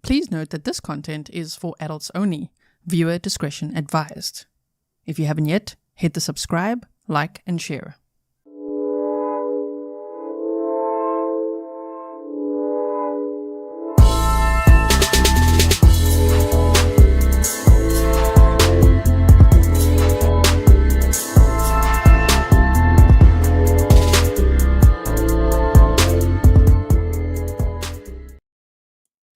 Please note that this content is for adults only. Viewer discretion advised. If you haven't yet, hit the subscribe, like, and share.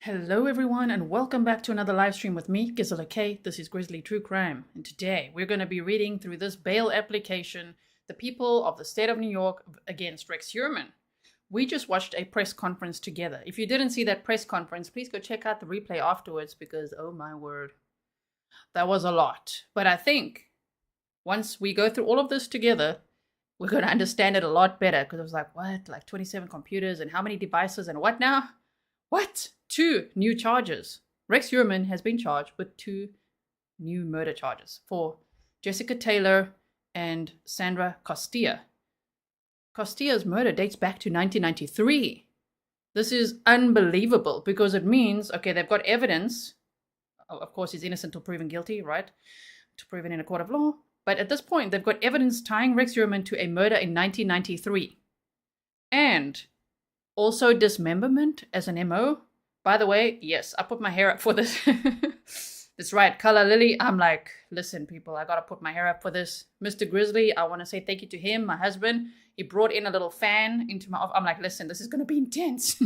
Hello everyone and welcome back to another live stream with me, Gisela K. This is Grizzly True Crime, and today we're going to be reading through this bail application, the people of the state of New York against Rex Heuermann. We just watched a press conference together. If you didn't see that press conference, please go check out the replay afterwards because, oh my word, that was a lot. But I think once we go through all of this together, we're going to understand it a lot better because I was like, what? Like 27 computers and how many devices and what now? What? 2 new charges. Rex Heuermann has been charged with 2 new murder charges for Jessica Taylor and Sandra Costilla. Costilla's murder dates back to 1993. This is unbelievable because it means, okay, they've got evidence. Of course, he's innocent until proven guilty, right? To proven in a court of law. But at this point, they've got evidence tying Rex Heuermann to a murder in 1993. And also dismemberment as an MO. By the way, yes, I put my hair up for this. That's right, Color Lily. I'm like, listen, people, I gotta put my hair up for this. Mr. Grizzly, I want to say thank you to him, my husband. He brought in a little fan into my office. I'm like, listen, this is gonna be intense.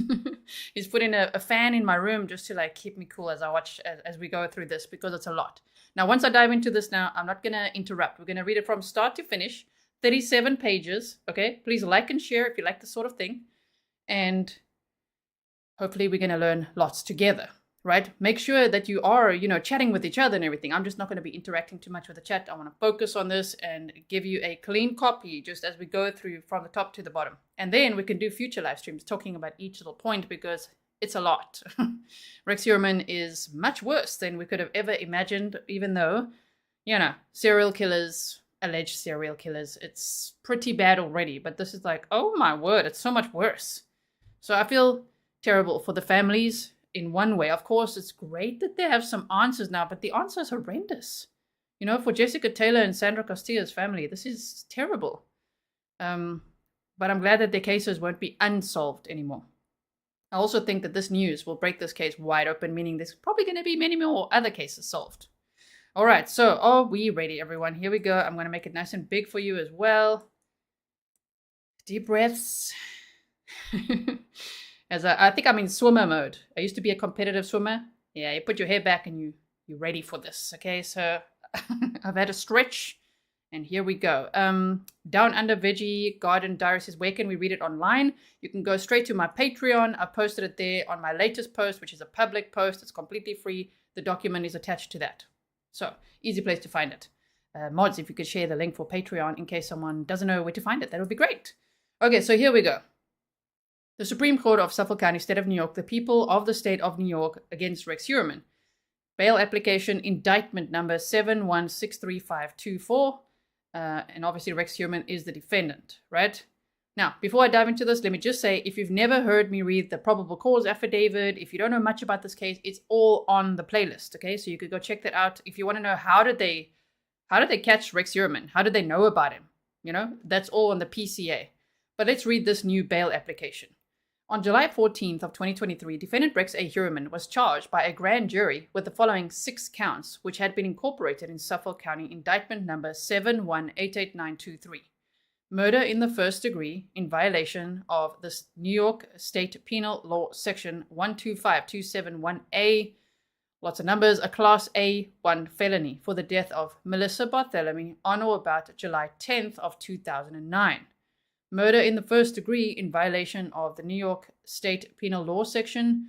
He's put in a fan in my room just to like keep me cool as I watch, as we go through this, because it's a lot. Now, once I dive into this now, I'm not gonna interrupt. We're gonna read it from start to finish. 37 pages, okay? Please like and share if you like this sort of thing. And hopefully we're going to learn lots together, right? Make sure that you are, chatting with each other and everything. I'm just not going to be interacting too much with the chat. I want to focus on this and give you a clean copy just as we go through from the top to the bottom. And then we can do future live streams talking about each little point because it's a lot. Rex Heuermann is much worse than we could have ever imagined, even though, serial killers, alleged serial killers, it's pretty bad already. But this is like, oh my word, it's so much worse. So I feel terrible for the families in one way. Of course, it's great that they have some answers now, but the answer is horrendous. For Jessica Taylor and Sandra Costilla's family, this is terrible. But I'm glad that their cases won't be unsolved anymore. I also think that this news will break this case wide open, meaning there's probably going to be many more other cases solved. All right, so are we ready, everyone? Here we go. I'm going to make it nice and big for you as well. Deep breaths. I think I'm in swimmer mode. I used to be a competitive swimmer. Yeah, you put your hair back and you're ready for this. Okay, so I've had a stretch and here we go. Down Under Veggie Garden Diary says, where can we read it online? You can go straight to my Patreon. I posted it there on my latest post, which is a public post. It's completely free. The document is attached to that. So easy place to find it. Mods, if you could share the link for Patreon in case someone doesn't know where to find it, that would be great. Okay, so here we go. The Supreme Court of Suffolk County, State of New York, the people of the state of New York against Rex Heuermann. Bail application indictment number 7163524. And obviously Rex Heuermann is the defendant, right? Now, before I dive into this, let me just say, if you've never heard me read the probable cause affidavit, if you don't know much about this case, it's all on the playlist, okay? So you could go check that out. If you want to know how did they catch Rex Heuermann? How did they know about him? That's all on the PCA. But let's read this new bail application. On July 14th of 2023, defendant Rex A. Heuermann was charged by a grand jury with the following 6 counts, which had been incorporated in Suffolk County Indictment Number 7188923. Murder in the first degree in violation of the New York State Penal Law Section 125271A, lots of numbers, a Class A1 felony for the death of Melissa Barthélemy on or about July 10th of 2009. Murder in the first degree in violation of the New York State Penal Law Section,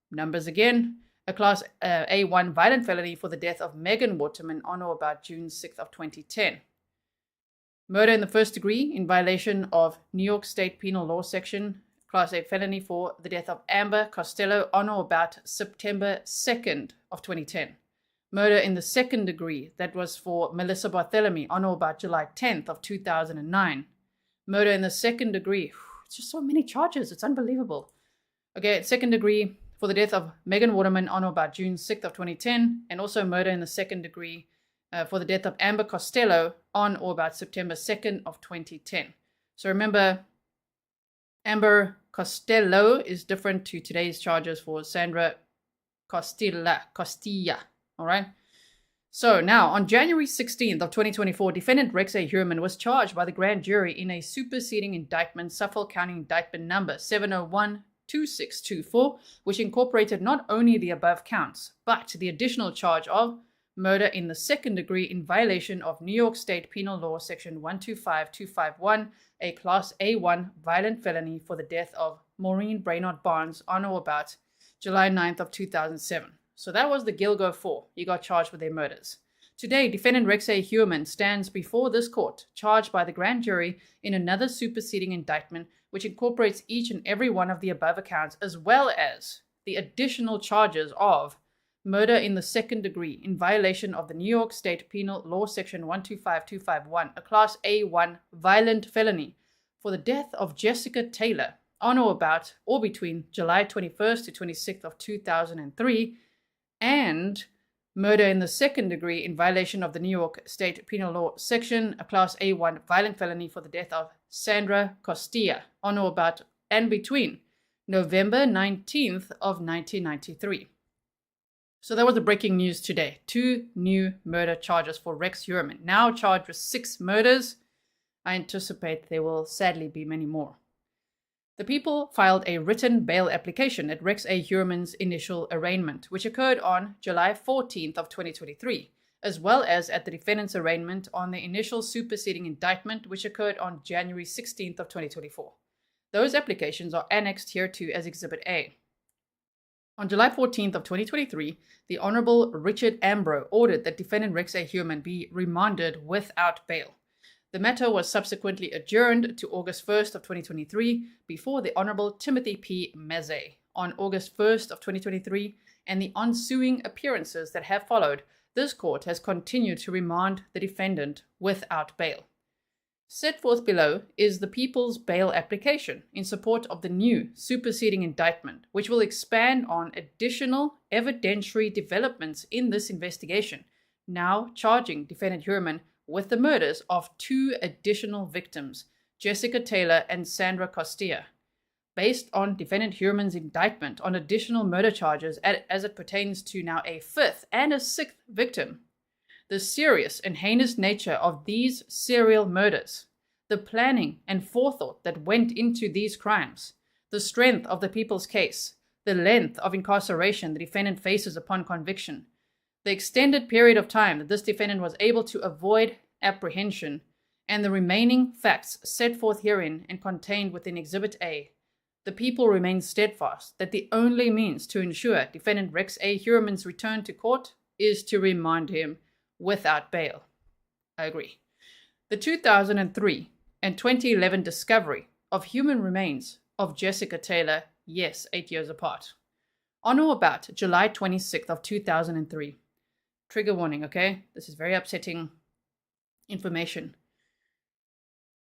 numbers again, a Class A1 violent felony for the death of Megan Waterman on or about June 6th of 2010. Murder in the first degree in violation of New York State Penal Law Section, Class A felony for the death of Amber Costello on or about September 2nd of 2010. Murder in the second degree, that was for Melissa Barthélemy on or about July 10th of 2009. Murder in the second degree, it's just so many charges, it's unbelievable. Okay, second degree for for the death of Megan Waterman on or about June 6th of 2010, and also murder in the second degree for the death of Amber Costello on or about September 2nd of 2010. So remember, Amber Costello is different to today's charges for Sandra Costilla. All right. So now, on January 16th of 2024, defendant Rex A. Heuermann was charged by the grand jury in a superseding indictment, Suffolk County Indictment Number 701-2624, which incorporated not only the above counts, but the additional charge of murder in the second degree in violation of New York State Penal Law Section 125251, a Class A1 violent felony for the death of Maureen Brainard Barnes on or about July 9th of 2007. So that was the Gilgo Four. He got charged with their murders. Today, defendant Rex A. Heuermann stands before this court, charged by the grand jury in another superseding indictment, which incorporates each and every one of the above accounts, as well as the additional charges of murder in the second degree in violation of the New York State Penal Law Section 125251, a Class A1 violent felony for the death of Jessica Taylor on or about or between July 21st to 26th of 2003, and murder in the second degree in violation of the New York State Penal Law Section, a Class A1 violent felony for the death of Sandra Costilla on or about and between November 19th of 1993. So that was the breaking news today. 2 new murder charges for Rex Heuermann, now charged with 6 murders. I anticipate there will sadly be many more. The people filed a written bail application at Rex A. Heuermann's initial arraignment, which occurred on July 14th of 2023, as well as at the defendant's arraignment on the initial superseding indictment, which occurred on January 16th of 2024. Those applications are annexed hereto as Exhibit A. On July 14th of 2023, the Honorable Richard Ambro ordered that defendant Rex A. Heuermann be remanded without bail. The matter was subsequently adjourned to August 1st of 2023 before the Honorable Timothy P. Mazzei on August 1st of 2023, and the ensuing appearances that have followed, this court has continued to remand the defendant without bail. Set forth below is the people's bail application in support of the new superseding indictment, which will expand on additional evidentiary developments in this investigation, now charging defendant Heuermann with the murders of 2 additional victims, Jessica Taylor and Sandra Costilla. Based on defendant Heuermann's indictment on additional murder charges as it pertains to now a 5th and a 6th victim, the serious and heinous nature of these serial murders, the planning and forethought that went into these crimes, the strength of the people's case, the length of incarceration the defendant faces upon conviction, the extended period of time that this defendant was able to avoid apprehension, and the remaining facts set forth herein and contained within Exhibit A, the people remain steadfast that the only means to ensure defendant Rex A. Heuermann's return to court is to remand him without bail. I agree. The 2003 and 2011 discovery of human remains of Jessica Taylor, yes, 8 years apart, on or about July 26th of 2003. Trigger warning, okay? This is very upsetting information.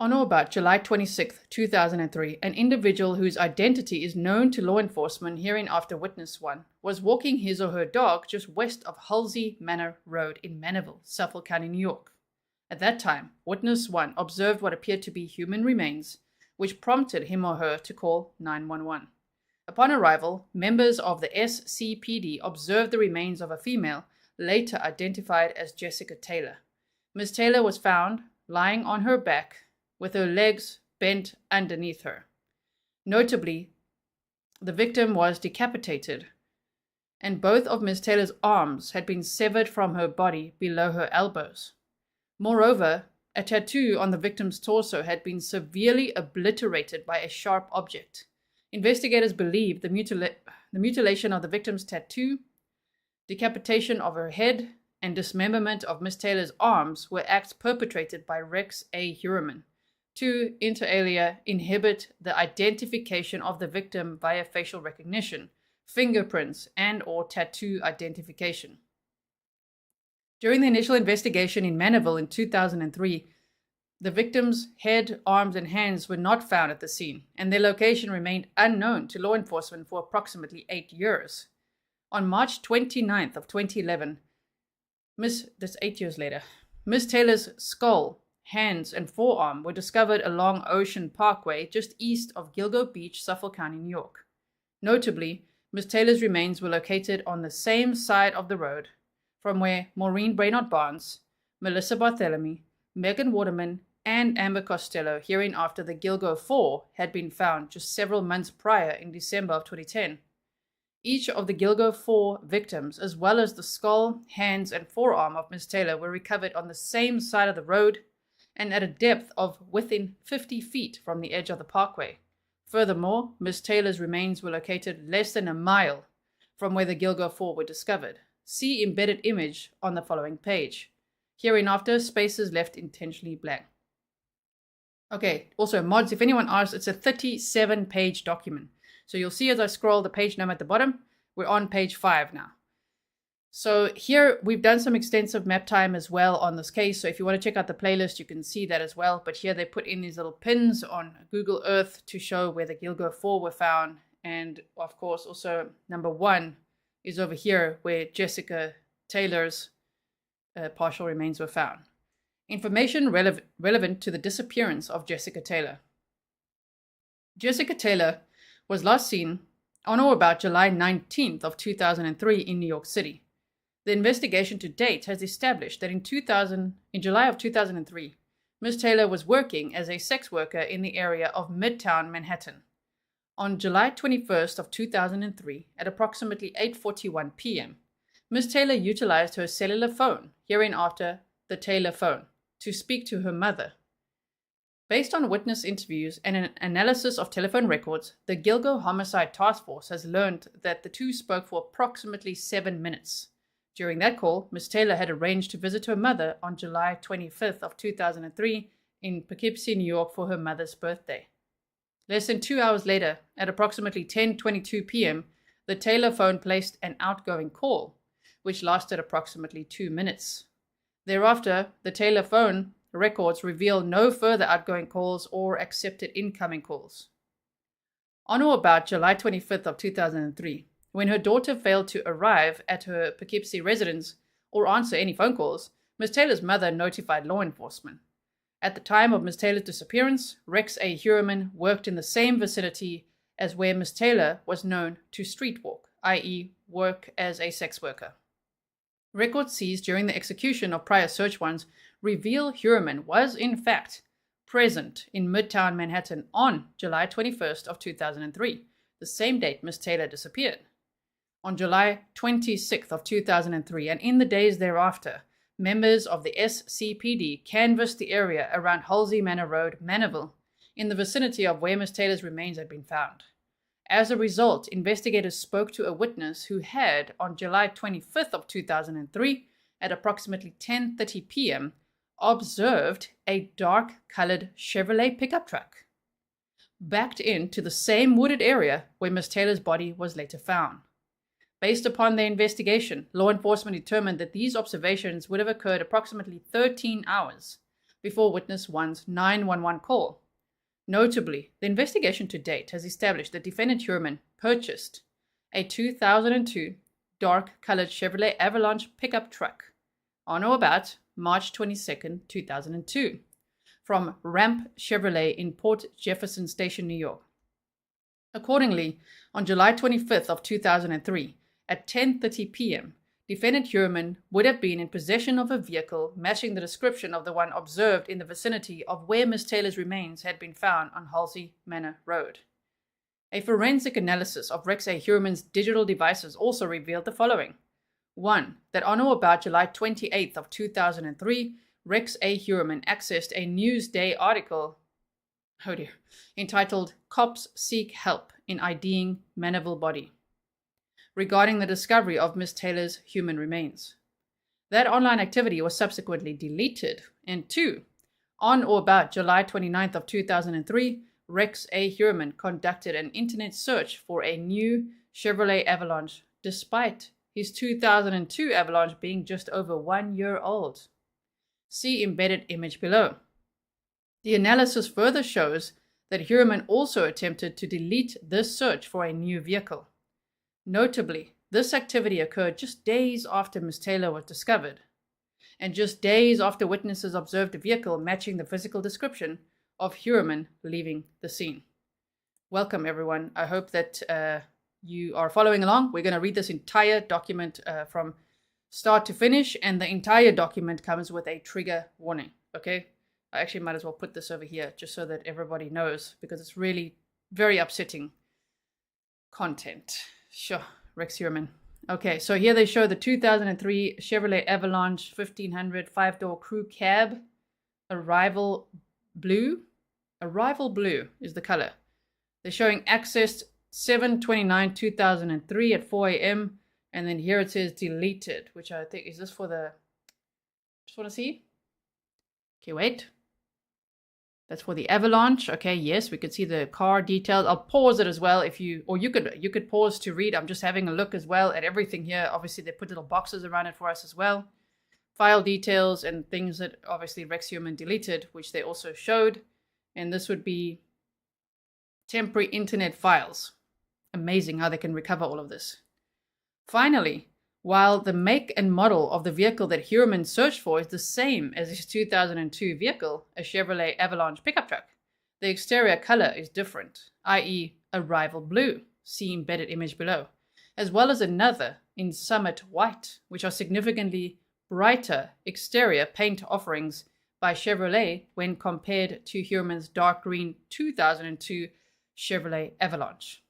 On or about July 26th, 2003, an individual whose identity is known to law enforcement, hereinafter Witness 1, was walking his or her dog just west of Halsey Manor Road in Maniville, Suffolk County, New York. At that time, Witness 1 observed what appeared to be human remains, which prompted him or her to call 911. Upon arrival, members of the SCPD observed the remains of a female, later identified as Jessica Taylor. Ms. Taylor was found lying on her back, with her legs bent underneath her. Notably, the victim was decapitated, and both of Ms. Taylor's arms had been severed from her body below her elbows. Moreover, a tattoo on the victim's torso had been severely obliterated by a sharp object. Investigators believe the mutilation of the victim's tattoo, decapitation of her head, and dismemberment of Ms. Taylor's arms were acts perpetrated by Rex A. Heuermann to, inter alia, inhibit the identification of the victim via facial recognition, fingerprints, and/or tattoo identification. During the initial investigation in Maniville in 2003, The victims' head, arms, and hands were not found at the scene, and their location remained unknown to law enforcement for approximately 8 years. On March 29th of 2011, that's 8 years later, Miss Taylor's skull, hands, and forearm were discovered along Ocean Parkway just east of Gilgo Beach, Suffolk County, New York. Notably, Miss Taylor's remains were located on the same side of the road from where Maureen Brainard Barnes, Melissa Barthélemy, Megan Waterman, and Amber Costello, hereinafter the Gilgo Four, had been found just several months prior in December of 2010. Each of the Gilgo Four victims, as well as the skull, hands, and forearm of Miss Taylor, were recovered on the same side of the road and at a depth of within 50 feet from the edge of the parkway. Furthermore, Miss Taylor's remains were located less than a mile from where the Gilgo Four were discovered. See embedded image on the following page. Hereinafter, spaces left intentionally blank. Okay, also mods, if anyone asks, it's a 37-page document. So you'll see as I scroll the page number at the bottom, we're on page 5 now. So here we've done some extensive map time as well on this case. So if you want to check out the playlist, you can see that as well. But here they put in these little pins on Google Earth to show where the Gilgo Four were found. And of course, also number 1 is over here where Jessica Taylor's partial remains were found. Information relevant to the disappearance of Jessica Taylor. Jessica Taylor was last seen on or about July 19th of 2003 in New York City. The investigation to date has established that in July of 2003, Ms. Taylor was working as a sex worker in the area of Midtown Manhattan. On July 21st of 2003, at approximately 8:41 p.m., Ms. Taylor utilized her cellular phone, hereinafter the Taylor phone, to speak to her mother. Based on witness interviews and an analysis of telephone records, the Gilgo Homicide Task Force has learned that the two spoke for approximately 7 minutes. During that call, Ms. Taylor had arranged to visit her mother on July 25th of 2003 in Poughkeepsie, New York for her mother's birthday. Less than 2 hours later, at approximately 10:22 p.m., the Taylor phone placed an outgoing call, which lasted approximately 2 minutes. Thereafter, the Taylor phone records reveal no further outgoing calls or accepted incoming calls. On or about July 25th of 2003, when her daughter failed to arrive at her Poughkeepsie residence or answer any phone calls, Ms. Taylor's mother notified law enforcement. At the time of Ms. Taylor's disappearance, Rex A. Heuermann worked in the same vicinity as where Ms. Taylor was known to street walk, i.e. work as a sex worker. Records seized during the execution of prior search warrants reveal Heuermann was, in fact, present in Midtown Manhattan on July 21st of 2003, the same date Ms. Taylor disappeared. On July 26th of 2003, and in the days thereafter, members of the SCPD canvassed the area around Halsey Manor Road, Manorville, in the vicinity of where Ms. Taylor's remains had been found. As a result, investigators spoke to a witness who had, on July 25th of 2003, at approximately 10:30 p.m., observed a dark-colored Chevrolet pickup truck backed into the same wooded area where Ms. Taylor's body was later found. Based upon their investigation, law enforcement determined that these observations would have occurred approximately 13 hours before witness 1's 911 call. Notably, the investigation to date has established that defendant Heuermann purchased a 2002 dark-colored Chevrolet Avalanche pickup truck on or about March 22, 2002, from Ramp Chevrolet in Port Jefferson Station, New York. Accordingly, on July 25th of 2003, at 10:30 p.m., defendant Heuermann would have been in possession of a vehicle matching the description of the one observed in the vicinity of where Ms. Taylor's remains had been found on Halsey Manor Road. A forensic analysis of Rex A. Heuermann's digital devices also revealed the following. 1. That on or about July 28th of 2003, Rex A. Heuermann accessed a Newsday article entitled Cops Seek Help in IDing Manorville Body, regarding the discovery of Ms. Taylor's human remains. That online activity was subsequently deleted. And 2. On or about July 29th of 2003, Rex A. Heuermann conducted an internet search for a new Chevrolet Avalanche, despite his 2002 Avalanche being just over 1 year old. See embedded image below. The analysis further shows that Heuermann also attempted to delete this search for a new vehicle. Notably, this activity occurred just days after Ms. Taylor was discovered, and just days after witnesses observed a vehicle matching the physical description of Heuermann leaving the scene. Welcome, everyone. I hope that you are following along. We're going to read this entire document from start to finish, and the entire document comes with a trigger warning, okay? I actually might as well put this over here just so that everybody knows, because it's really very upsetting content. Sure, Rex Heuermann. Okay, so here they show the 2003 Chevrolet Avalanche 1500 5-door crew cab, Arrival Blue. Arrival Blue is the color. They're showing accessed 7/29/2003 at 4 a.m. And then here it says deleted, which I think, is this for the, just want to see? Okay, wait. That's for the Avalanche. Okay, yes, we could see the car details. I'll pause it as well if you, or you could pause to read. I'm just having a look as well at everything here. Obviously, they put little boxes around it for us as well. File details and things that obviously Rex Heuermann deleted, which they also showed. And this would be temporary internet files. Amazing how they can recover all of this. Finally, while the make and model of the vehicle that Heuermann searched for is the same as his 2002 vehicle, a Chevrolet Avalanche pickup truck, the exterior color is different, i.e. Arrival Blue, see embedded image below, as well as another in Summit White, which are significantly brighter exterior paint offerings by Chevrolet when compared to Heuermann's dark green 2002 Chevrolet Avalanche.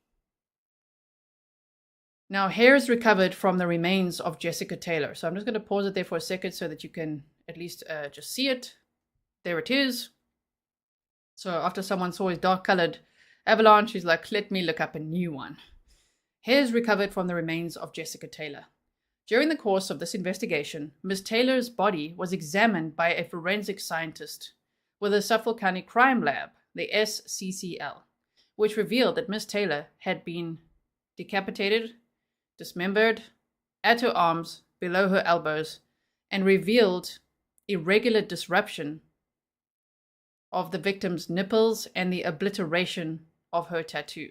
Now, hairs recovered from the remains of Jessica Taylor. So I'm just going to pause it there for a second so that you can at least just see it. There it is. So after someone saw his dark-colored Avalanche, he's like, let me look up a new one. Hairs recovered from the remains of Jessica Taylor. During the course of this investigation, Ms. Taylor's body was examined by a forensic scientist with the Suffolk County Crime Lab, the SCCL, which revealed that Ms. Taylor had been decapitated, dismembered, at her arms, below her elbows, and revealed irregular disruption of the victim's nipples and the obliteration of her tattoo.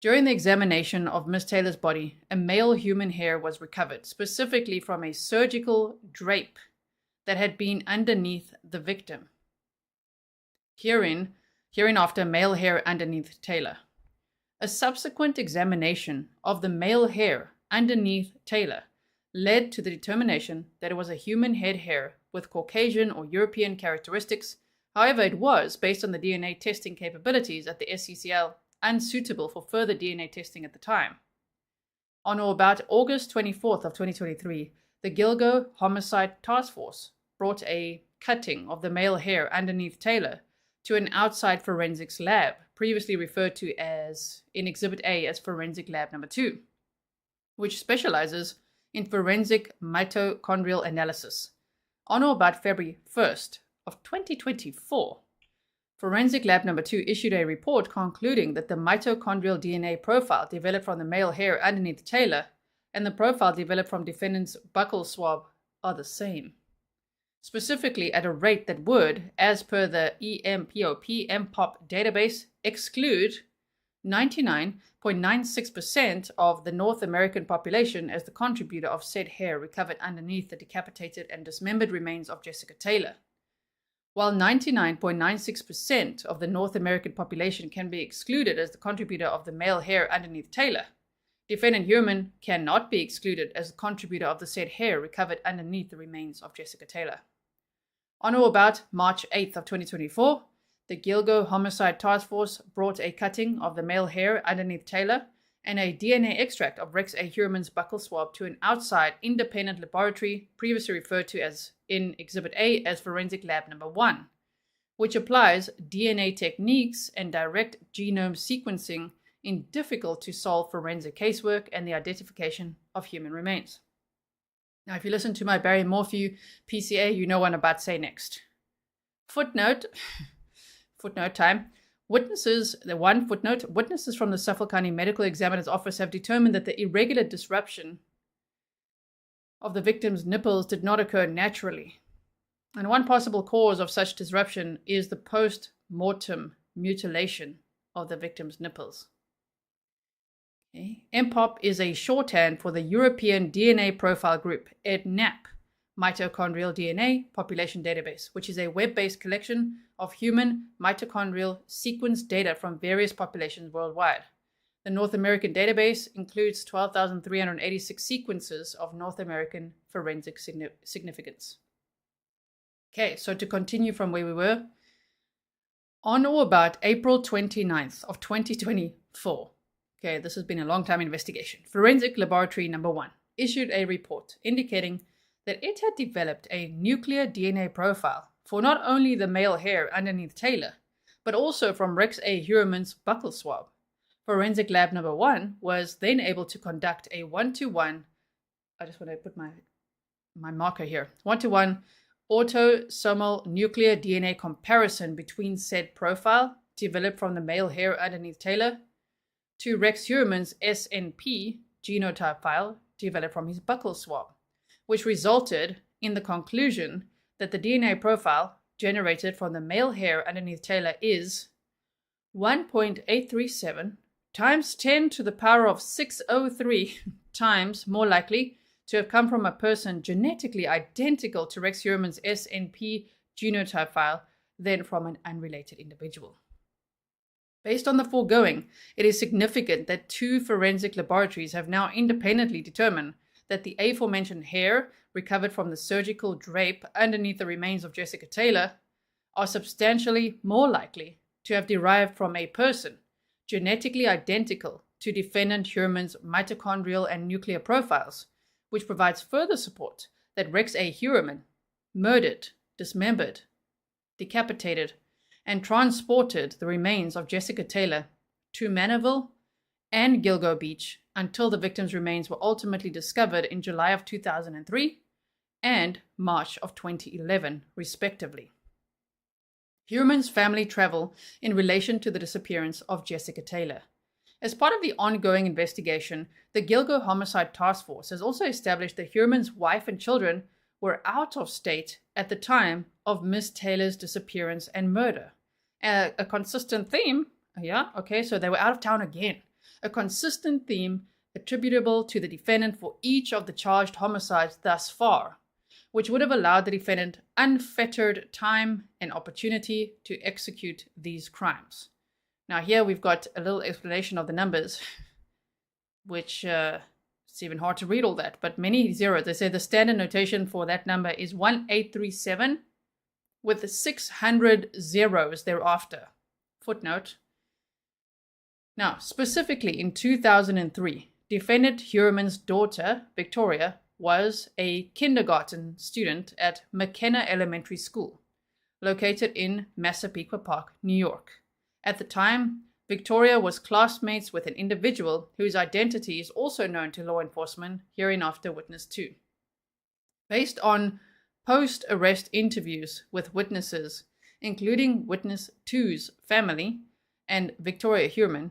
During the examination of Ms. Taylor's body, a male human hair was recovered, specifically from a surgical drape that had been underneath the victim. Hereinafter male hair underneath Taylor. A subsequent examination of the male hair underneath Taylor led to the determination that it was a human head hair with Caucasian or European characteristics. However, it was, based on the DNA testing capabilities at the SCCL, unsuitable for further DNA testing at the time. On or about August 24th of 2023, the Gilgo Homicide Task Force brought a cutting of the male hair underneath Taylor to an outside forensics lab, previously referred to as in Exhibit A as Forensic Lab Number 2, which specializes in forensic mitochondrial analysis. On or about February 1st of 2024, Forensic Lab Number 2 issued a report concluding that the mitochondrial DNA profile developed from the male hair underneath Taylor and the profile developed from defendant's buccal swab are the same, specifically at a rate that would, as per the EMPOP database, exclude 99.96% of the North American population as the contributor of said hair recovered underneath the decapitated and dismembered remains of Jessica Taylor. While 99.96% of the North American population can be excluded as the contributor of the male hair underneath Taylor, defendant Heuermann cannot be excluded as the contributor of the said hair recovered underneath the remains of Jessica Taylor. On or about March 8th of 2024, the Gilgo Homicide Task Force brought a cutting of the male hair underneath Taylor and a DNA extract of Rex A. Heuermann's buccal swab to an outside independent laboratory previously referred to as in Exhibit A as Forensic Lab Number 1, which applies DNA techniques and direct genome sequencing in difficult-to-solve forensic casework and the identification of human remains. Now, if you listen to my Barry Morphew PCA, you know what I'm about to say next. Footnote time. Witnesses from the Suffolk County Medical Examiner's Office have determined that the irregular disruption of the victim's nipples did not occur naturally. And one possible cause of such disruption is the post-mortem mutilation of the victim's nipples. Okay. MPOP is a shorthand for the European DNA Profile Group, EDNAP, Mitochondrial DNA Population Database, which is a web-based collection of human mitochondrial sequence data from various populations worldwide. The North American database includes 12,386 sequences of North American forensic significance. Okay, so to continue from where we were, on or about April 29th of 2024, okay, this has been a long time investigation, Forensic Laboratory Number 1 issued a report indicating that it had developed a nuclear DNA profile for not only the male hair underneath Taylor, but also from Rex A. Heuermann's buccal swab. Forensic Lab Number 1 was then able to conduct a one-to-one, I just want to put my marker here, one-to-one autosomal nuclear DNA comparison between said profile, developed from the male hair underneath Taylor, to Rex Heuermann's SNP genotype file, developed from his buccal swab, which resulted in the conclusion that the DNA profile generated from the male hair underneath Taylor is 1.837 times 10 to the power of 603 times more likely to have come from a person genetically identical to Rex Heuermann's SNP genotype file than from an unrelated individual. Based on the foregoing, it is significant that 2 forensic laboratories have now independently determined that the aforementioned hair recovered from the surgical drape underneath the remains of Jessica Taylor are substantially more likely to have derived from a person genetically identical to defendant Heuermann's mitochondrial and nuclear profiles, which provides further support that Rex A. Heuermann murdered, dismembered, decapitated, and transported the remains of Jessica Taylor to Manorville and Gilgo Beach until the victims' remains were ultimately discovered in July of 2003 and March of 2011, respectively. Heuermann's family travel in relation to the disappearance of Jessica Taylor. As part of the ongoing investigation, the Gilgo Homicide Task Force has also established that Heuermann's wife and children were out of state at the time of Miss Taylor's disappearance and murder. A consistent theme, so they were out of town again. A consistent theme attributable to the defendant for each of the charged homicides thus far, which would have allowed the defendant unfettered time and opportunity to execute these crimes. Now here we've got a little explanation of the numbers, which it's even hard to read all that, but many zeros. They say the standard notation for that number is 1837 with 600 zeros thereafter. Footnote. Now, specifically in 2003, defendant Heuermann's daughter, Victoria, was a kindergarten student at McKenna Elementary School, located in Massapequa Park, New York. At the time, Victoria was classmates with an individual whose identity is also known to law enforcement, hereinafter Witness 2. Based on post-arrest interviews with witnesses, including Witness 2's family and Victoria Heuermann,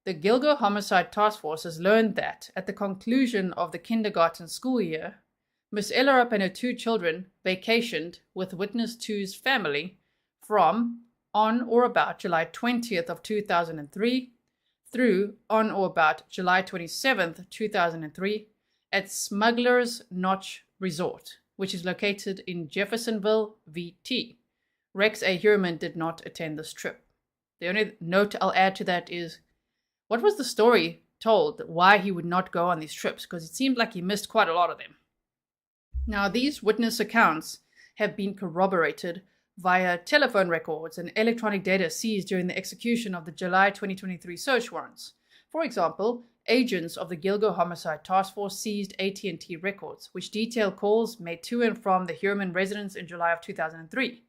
the Gilgo Homicide Task Force has learned that, at the conclusion of the kindergarten school year, Miss Ellerup and her 2 children vacationed with Witness 2's family from on or about July 20th of 2003 through on or about July 27th, 2003 at Smuggler's Notch Resort, which is located in Jeffersonville, VT. Rex A. Heuermann did not attend this trip. The only note I'll add to that is, what was the story told why he would not go on these trips? Because it seemed like he missed quite a lot of them. Now, these witness accounts have been corroborated via telephone records and electronic data seized during the execution of the July 2023 search warrants. For example, agents of the Gilgo Homicide Task Force seized AT&T records, which detail calls made to and from the Heuermann residence in July of 2003.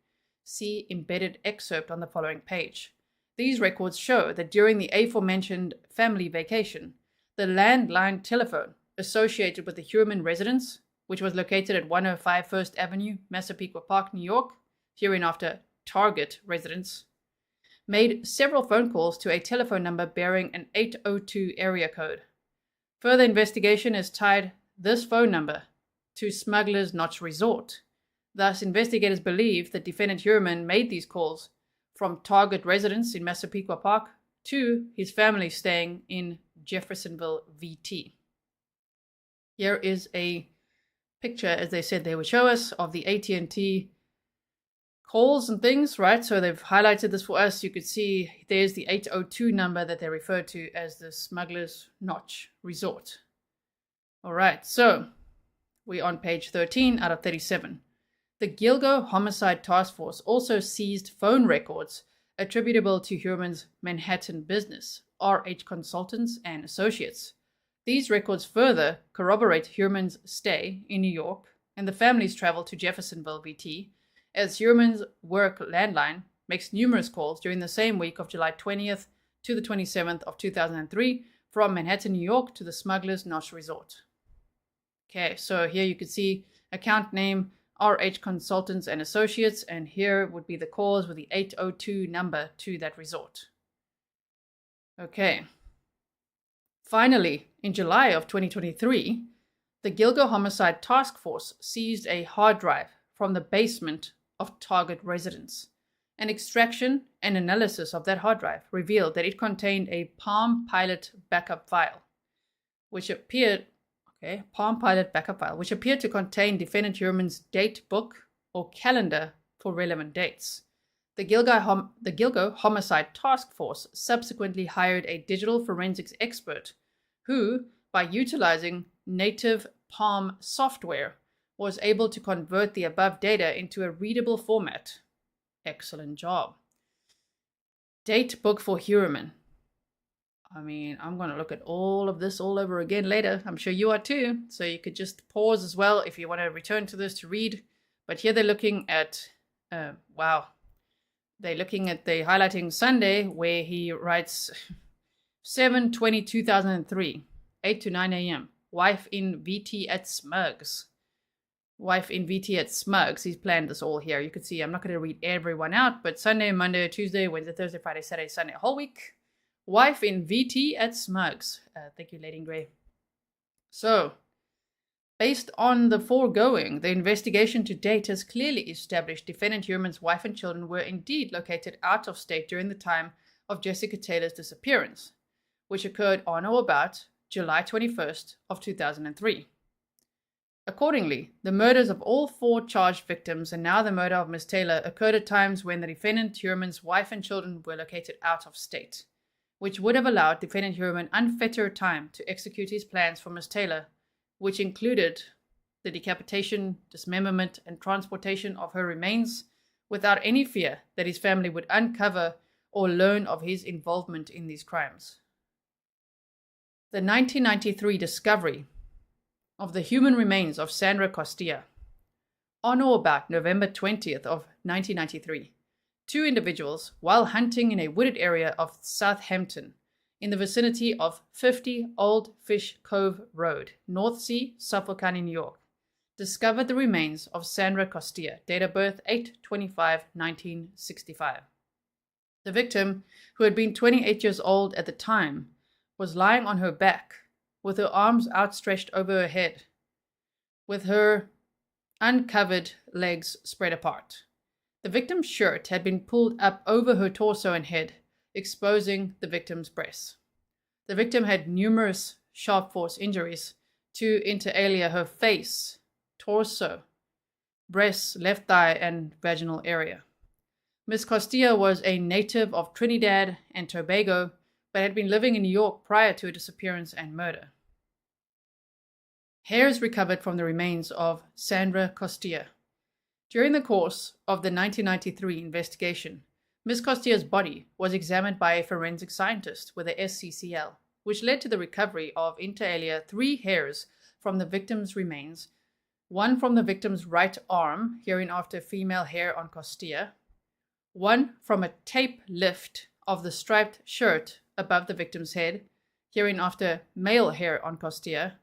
See embedded excerpt on the following page. These records show that during the aforementioned family vacation, the landline telephone associated with the Heuermann residence, which was located at 105 First Avenue, Massapequa Park, New York, hereinafter Target residence, made several phone calls to a telephone number bearing an 802 area code. Further investigation has tied this phone number to Smuggler's Notch Resort, Thus, investigators believe that defendant Heuermann made these calls from target residence in Massapequa Park to his family staying in Jeffersonville, VT. Here is a picture, as they said they would show us, of the AT&T calls and things, right? So they've highlighted this for us. You could see there's the 802 number that they refer to as the Smuggler's Notch Resort. All right, so we're on page 13 out of 37. The Gilgo Homicide Task Force also seized phone records attributable to Heuermann's Manhattan business, RH Consultants and Associates. These records further corroborate Heuermann's stay in New York and the family's travel to Jeffersonville, VT, as Heuermann's work landline makes numerous calls during the same week of July 20th to the 27th of 2003 from Manhattan, New York to the Smuggler's Notch Resort. Okay, so here you can see account name RH Consultants and Associates, and here would be the calls with the 802 number to that resort. Okay. Finally, in July of 2023, the Gilgo Homicide Task Force seized a hard drive from the basement of target residence. An extraction and analysis of that hard drive revealed that it contained a Palm Pilot backup file, which appeared to contain defendant Heuermann's date book or calendar for relevant dates. The Gilgo Homicide Task Force subsequently hired a digital forensics expert who, by utilizing native Palm software, was able to convert the above data into a readable format. Excellent job. Date book for Heuermann. I mean, I'm going to look at all of this all over again later. I'm sure you are too. So you could just pause as well if you want to return to this to read. But here they're looking at, wow. They're highlighting Sunday where he writes 7/20/2003, 8 to 9 a.m. Wife in VT at Smugs. He's planned this all here. You can see I'm not going to read everyone out, but Sunday, Monday, Tuesday, Wednesday, Thursday, Friday, Saturday, Sunday, whole week. Wife in VT at Smugs. Thank you, Lady in Grey. So, based on the foregoing, the investigation to date has clearly established defendant Heuermann's wife and children were indeed located out of state during the time of Jessica Taylor's disappearance, which occurred on or about July 21st of 2003. Accordingly, the murders of all 4 charged victims and now the murder of Ms. Taylor occurred at times when the defendant Heuermann's wife and children were located out of state, which would have allowed defendant Heuermann unfettered time to execute his plans for Ms. Taylor, which included the decapitation, dismemberment, and transportation of her remains without any fear that his family would uncover or learn of his involvement in these crimes. The 1993 discovery of the human remains of Sandra Costilla. On or about November 20th of 1993, 2 individuals, while hunting in a wooded area of Southampton, in the vicinity of 50 Old Fish Cove Road, North Sea, Suffolk County, New York, discovered the remains of Sandra Costilla, date of birth 8/25/1965. The victim, who had been 28 years old at the time, was lying on her back, with her arms outstretched over her head, with her uncovered legs spread apart. The victim's shirt had been pulled up over her torso and head, exposing the victim's breasts. The victim had numerous sharp force injuries to, inter alia, her face, torso, breasts, left thigh, and vaginal area. Ms. Costilla was a native of Trinidad and Tobago, but had been living in New York prior to her disappearance and murder. Hairs recovered from the remains of Sandra Costilla. During the course of the 1993 investigation, Ms. Costilla's body was examined by a forensic scientist with a SCCL, which led to the recovery of, inter alia, 3 hairs from the victim's remains, 1 from the victim's right arm, hereinafter female hair on Costilla, 1 from a tape lift of the striped shirt above the victim's head, hereinafter male hair on Costilla,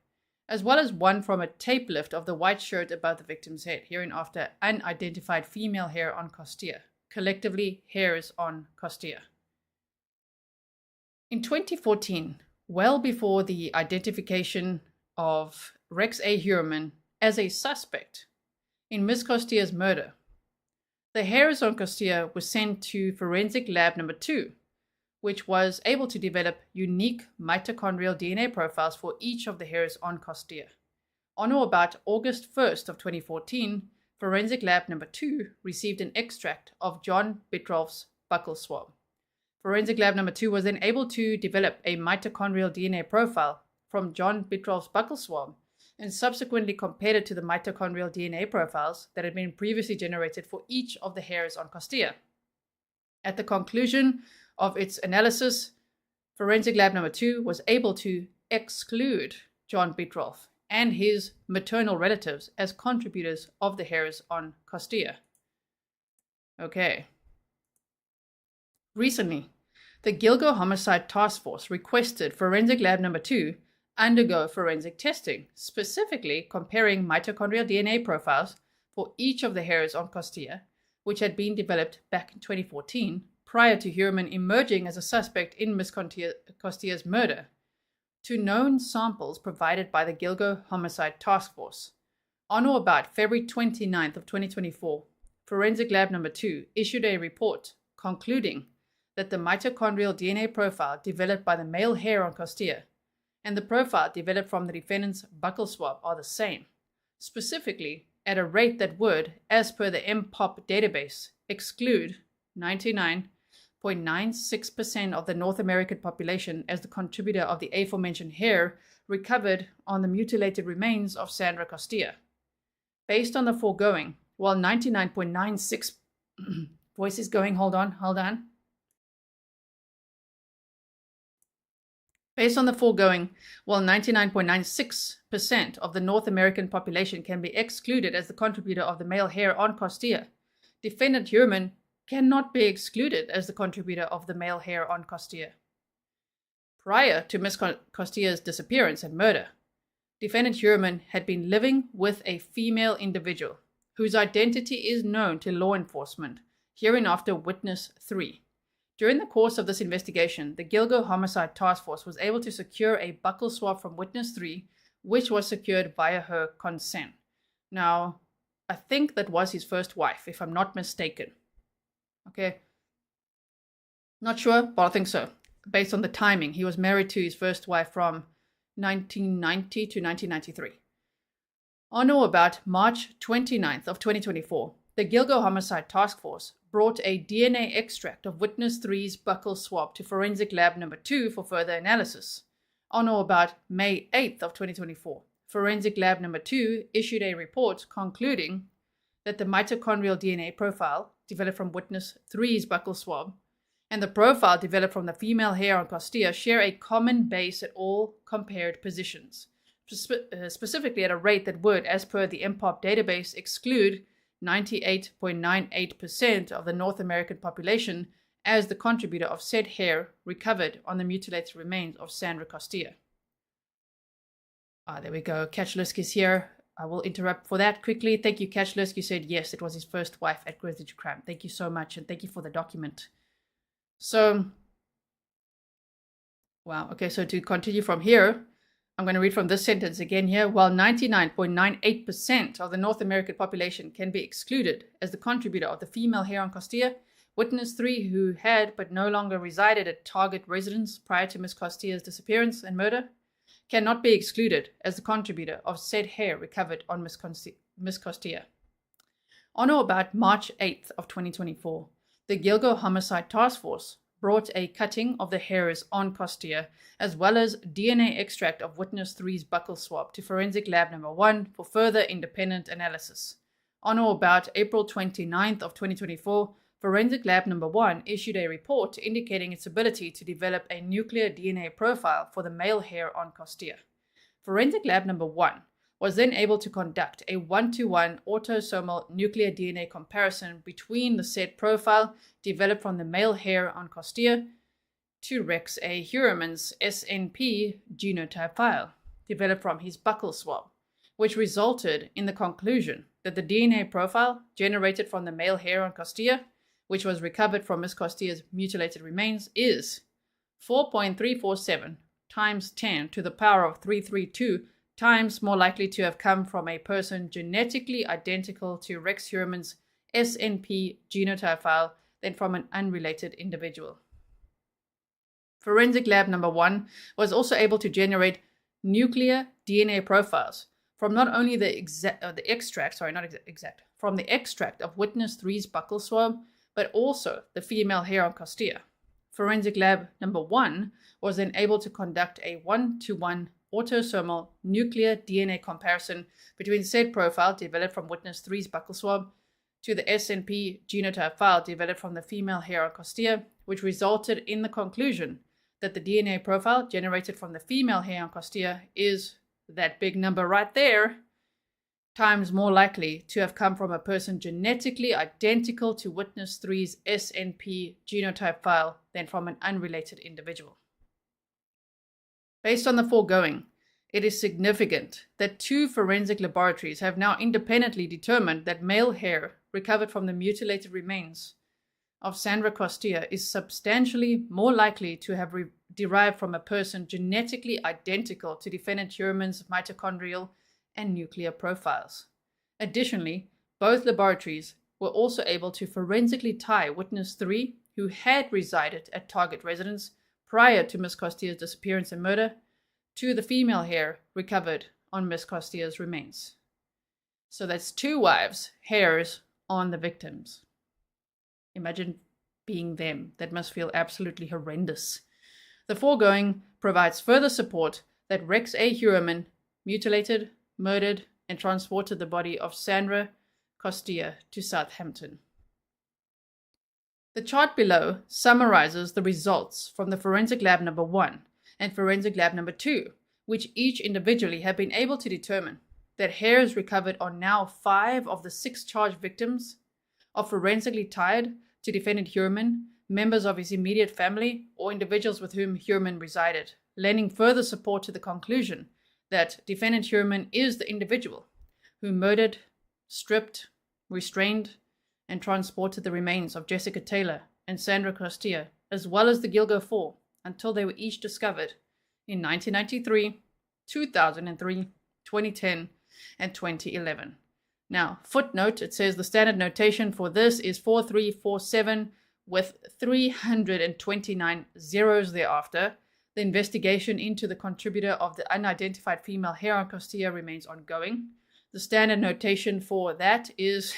as well as 1 from a tape lift of the white shirt above the victim's head, hereinafter unidentified female hair on Costilla, collectively hairs on Costilla. In 2014, well before the identification of Rex A. Heuermann as a suspect, in Miss Costilla's murder. The hairs on Costilla were sent to forensic lab number 2, which was able to develop unique mitochondrial DNA profiles for each of the hairs on Costilla. On or about August 1st of 2014, forensic lab number 2 received an extract of John Bitroff's buccal swab. Forensic lab number 2 was then able to develop a mitochondrial DNA profile from John Bitroff's buccal swab and subsequently compared it to the mitochondrial DNA profiles that had been previously generated for each of the hairs on Costilla. At the conclusion of its analysis, forensic lab number 2 was able to exclude John Bitroff and his maternal relatives as contributors of the hairs on Costilla. Okay. Recently, the Gilgo Homicide Task Force requested forensic lab number 2 undergo forensic testing, specifically comparing mitochondrial DNA profiles for each of the hairs on Costilla, which had been developed back in 2014 prior to Heuermann emerging as a suspect in Miss Costilla's murder, to known samples provided by the Gilgo Homicide Task Force. On or about February 29th of 2024, forensic lab number 2 issued a report concluding that the mitochondrial DNA profile developed by the male hair on Costilla and the profile developed from the defendant's buccal swab are the same, specifically at a rate that would, as per the MPOP database, exclude 99.96% of the North American population as the contributor of the aforementioned hair recovered on the mutilated remains of Sandra Costilla. Based on the foregoing, while 99.96 voice is going, hold on. Based on the foregoing, while 99.96% of the North American population can be excluded as the contributor of the male hair on Costilla, defendant Heuermann cannot be excluded as the contributor of the male hair on Costilla. Prior to Miss Costilla's disappearance and murder, defendant Heuermann had been living with a female individual whose identity is known to law enforcement, hereinafter Witness 3. During the course of this investigation, the Gilgo Homicide Task Force was able to secure a buccal swab from Witness 3, which was secured via her consent. Now, I think that was his first wife, if I'm not mistaken. Okay. Not sure, but I think so. Based on the timing, he was married to his first wife from 1990 to 1993. On or about March 29th of 2024, the Gilgo Homicide Task Force brought a DNA extract of Witness 3's buccal swab to forensic lab number 2 for further analysis. On or about May 8th of 2024, forensic lab number 2 issued a report concluding that the mitochondrial DNA profile developed from Witness 3's buccal swab and the profile developed from the female hair on Costilla share a common base at all compared positions, specifically at a rate that would, as per the MPOP database, exclude 98.98% of the North American population as the contributor of said hair recovered on the mutilated remains of Sandra Costilla. There we go. Catch LISK is here. I will interrupt for that quickly. Thank you, Catch LISK. You said yes, it was his first wife at Grizzly Crime. Thank you so much, and thank you for the document. So, wow. Okay, so to continue from here, I'm going to read from this sentence again here. While 99.98% of the North American population can be excluded as the contributor of the female hair on Costilla, Witness 3, who had but no longer resided at target residence prior to Miss Costilla's disappearance and murder, cannot be excluded as the contributor of said hair recovered on Miss Costilla. On or about March 8th of 2024, the Gilgo Homicide Task Force brought a cutting of the hairs on Costilla, as well as DNA extract of Witness 3's buccal swab to forensic lab number 1 for further independent analysis. On or about April 29th of 2024, forensic lab number 1 issued a report indicating its ability to develop a nuclear DNA profile for the male hair on Costilla. Forensic lab number 1 was then able to conduct a 1-to-1 autosomal nuclear DNA comparison between the said profile developed from the male hair on Costilla to Rex A. Heuermann's SNP genotype file developed from his buccal swab, which resulted in the conclusion that the DNA profile generated from the male hair on Costilla, which was recovered from Miss Costilla's mutilated remains, is 4.347 times 10 to the power of 332 times more likely to have come from a person genetically identical to Rex Heuermann's SNP genotype file than from an unrelated individual. Forensic lab number 1 was also able to generate nuclear DNA profiles from not only the extract of witness 3's buccal swab, but also the female hair on Costilla. Forensic lab number 1 was then able to conduct a 1-to-1 autosomal nuclear DNA comparison between said profile developed from witness 3's buccal swab to the SNP genotype file developed from the female hair on Costilla, which resulted in the conclusion that the DNA profile generated from the female hair on Costilla is that big number right there, times more likely to have come from a person genetically identical to witness 3's SNP genotype file than from an unrelated individual. Based on the foregoing, it is significant that 2 forensic laboratories have now independently determined that male hair recovered from the mutilated remains of Sandra Costilla is substantially more likely to have derived from a person genetically identical to defendant Heuermann's mitochondrial and nuclear profiles. Additionally, both laboratories were also able to forensically tie witness 3, who had resided at target residence prior to Ms. Costilla's disappearance and murder, to the female hair recovered on Ms. Costilla's remains. So that's 2 wives' hairs on the victims. Imagine being them. That must feel absolutely horrendous. The foregoing provides further support that Rex A. Heuermann mutilated, murdered, and transported the body of Sandra Costilla to Southampton. The chart below summarizes the results from the forensic lab number 1 and forensic lab number 2, which each individually have been able to determine that hairs recovered on now 5 of the 6 charged victims are forensically tied to defendant Heuermann, members of his immediate family, or individuals with whom Heuermann resided, lending further support to the conclusion that defendant Heuermann is the individual who murdered, stripped, restrained, and transported the remains of Jessica Taylor and Sandra Costilla, as well as the Gilgo Four, until they were each discovered in 1993, 2003, 2010, and 2011. Now, footnote, it says the standard notation for this is 4347 with 329 zeros thereafter. The investigation into the contributor of the unidentified female hair on Costilla remains ongoing. The standard notation for that is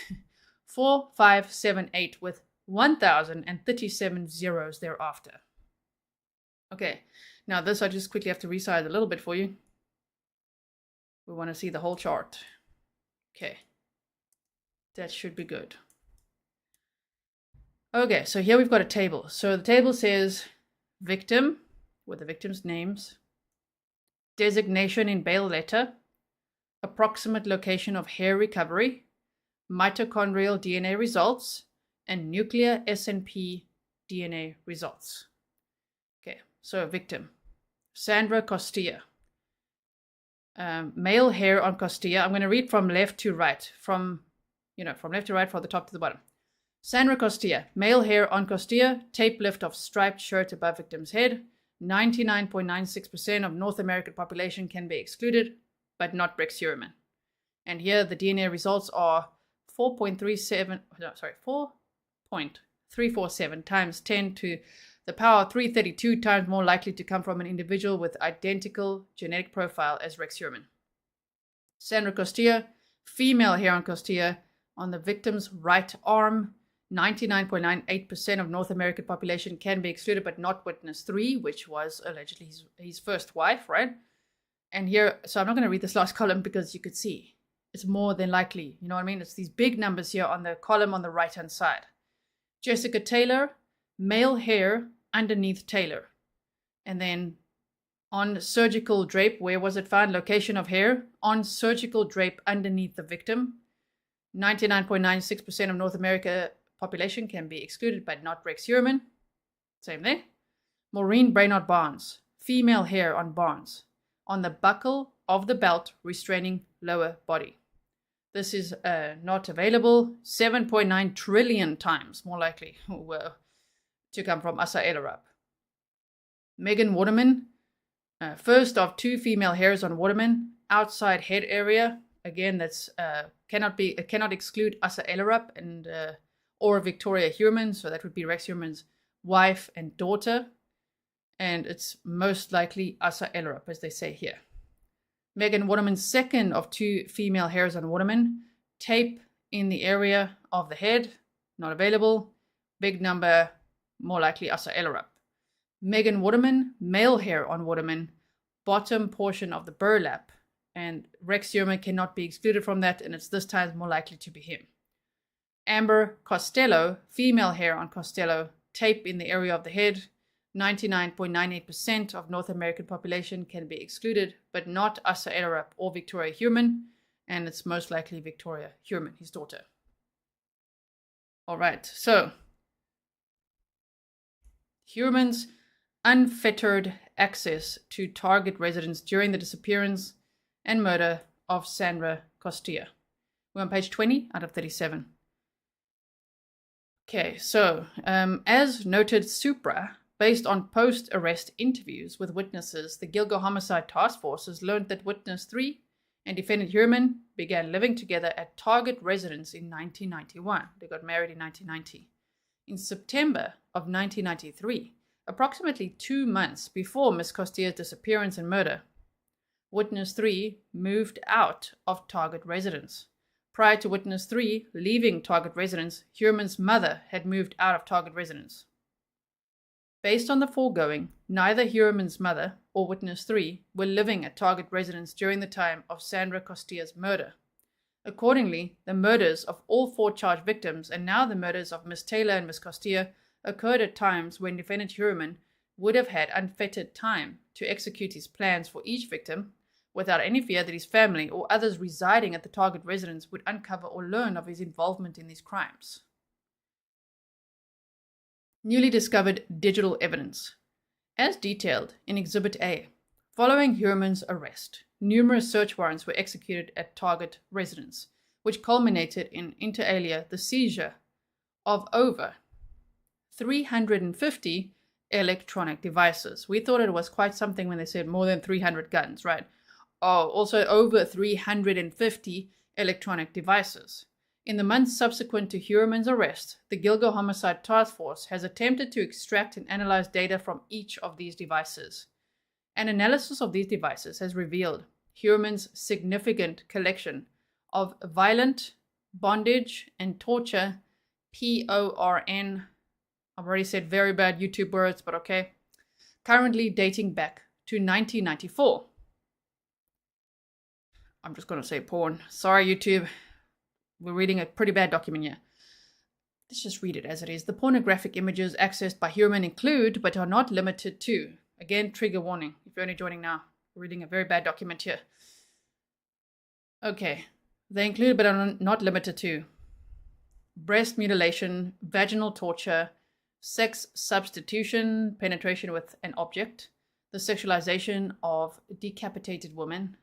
4578 with 1037 zeros thereafter. Okay, now this I just quickly have to resize a little bit for you. We want to see the whole chart. Okay. That should be good. Okay, so here we've got a table. So the table says victim, with the victim's names, designation in bail letter, approximate location of hair recovery, mitochondrial DNA results, and nuclear SNP DNA results. Okay, so victim, Sandra Costilla. Male hair on Costilla. I'm going to read from left to right, from left to right, from the top to the bottom. Sandra Costilla, male hair on Costilla, tape lift of striped shirt above victim's head. 99.96% of North American population can be excluded, but not Rex Heuermann. And here the DNA results are 4.347 times 10 to the power of 332 times more likely to come from an individual with identical genetic profile as Rex Heuermann. Sandra Costilla, female hair on Costilla, on the victim's right arm. 99.98% of North American population can be excluded, but not witness 3, which was allegedly his first wife, right? And here, so I'm not going to read this last column because you could see it's more than likely. You know what I mean? It's these big numbers here on the column on the right-hand side. Jessica Taylor, male hair underneath Taylor. And then on surgical drape, where was it found? Location of hair on surgical drape underneath the victim. 99.96% of North America population can be excluded, but not Rex Heuermann. Same thing. Maureen Brainard Barnes, female hair on Barnes, on the buckle of the belt restraining lower body. This is not available. 7.9 trillion times more likely to come from Asa Elarab. Megan Waterman, first of 2 female hairs on Waterman, outside head area. Again, that's cannot exclude Asa Ellerup and or Victoria Heuermann, so that would be Rex Heuermann's wife and daughter, and it's most likely Asa Ellerup, as they say here. Megan Waterman's second of 2 female hairs on Waterman. Tape in the area of the head, not available. Big number, more likely Asa Ellerup. Megan Waterman, male hair on Waterman, bottom portion of the burlap, and Rex Heuermann cannot be excluded from that, and it's this time more likely to be him. Amber Costello, female hair on Costello, tape in the area of the head. 99.98% of North American population can be excluded, but not Asa Ellerup or Victoria Heuermann, and it's most likely Victoria Heuermann, his daughter. All right, so Heuermann's unfettered access to target residence during the disappearance and murder of Sandra Costilla. We're on page 20 out of 37. Okay, so as noted supra, based on post-arrest interviews with witnesses, the Gilgo Homicide Task Force has learned that witness 3 and defendant Heuermann began living together at target residence in 1991. They got married in 1990. In September of 1993, approximately 2 months before Miss Costilla's disappearance and murder, witness 3 moved out of target residence. Prior to witness 3 leaving target residence, Heuermann's mother had moved out of target residence. Based on the foregoing, neither Heuermann's mother or witness 3 were living at target residence during the time of Sandra Costilla's murder. Accordingly, the murders of all 4 charged victims, and now the murders of Miss Taylor and Miss Costilla, occurred at times when defendant Heuermann would have had unfettered time to execute his plans for each victim, without any fear that his family or others residing at the target residence would uncover or learn of his involvement in these crimes. Newly discovered digital evidence. As detailed in Exhibit A, following Heuermann's arrest, numerous search warrants were executed at target residence, which culminated in, inter alia, the seizure of over 350 electronic devices. We thought it was quite something when they said more than 300 guns, right? Oh, also over 350 electronic devices. In the months subsequent to Heuermann's arrest, the Gilgo Homicide Task Force has attempted to extract and analyze data from each of these devices. An analysis of these devices has revealed Heuermann's significant collection of violent, bondage, and torture, PORN. I've already said very bad YouTube words, but okay. Currently dating back to 1994. I'm just going to say porn. Sorry, YouTube. We're reading a pretty bad document here. Let's just read it as it is. The pornographic images accessed by Heuermann include, but are not limited to, again, trigger warning, if you're only joining now. We're reading a very bad document here. Okay. They include, but are not limited to, breast mutilation, vaginal torture, sex substitution, penetration with an object, the sexualization of decapitated women,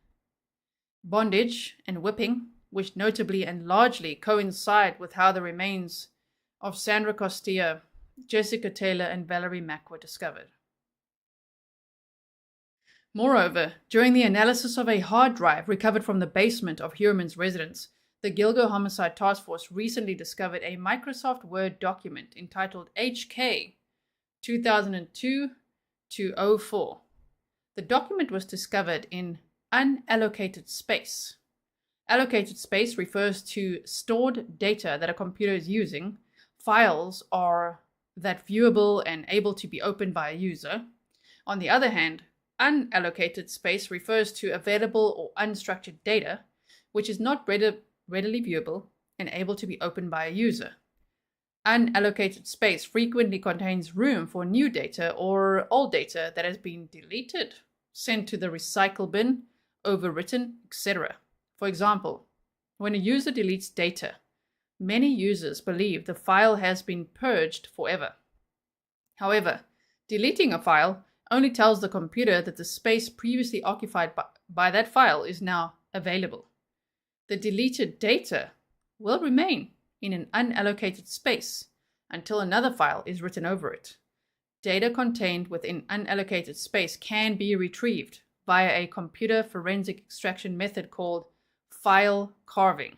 bondage and whipping, which notably and largely coincide with how the remains of Sandra Costilla, Jessica Taylor, and Valerie Mack were discovered. Moreover, during the analysis of a hard drive recovered from the basement of Heuermann's residence, the Gilgo Homicide Task Force recently discovered a Microsoft Word document entitled HK 2002-04. The document was discovered in unallocated space. Allocated space refers to stored data that a computer is using. Files are that viewable and able to be opened by a user. On the other hand, unallocated space refers to available or unstructured data, which is not readily viewable and able to be opened by a user. Unallocated space frequently contains room for new data or old data that has been deleted, sent to the recycle bin, overwritten, etc. For example, when a user deletes data, many users believe the file has been purged forever. However, deleting a file only tells the computer that the space previously occupied by that file is now available. The deleted data will remain in an unallocated space until another file is written over it. Data contained within unallocated space can be retrieved via a computer forensic extraction method called file carving.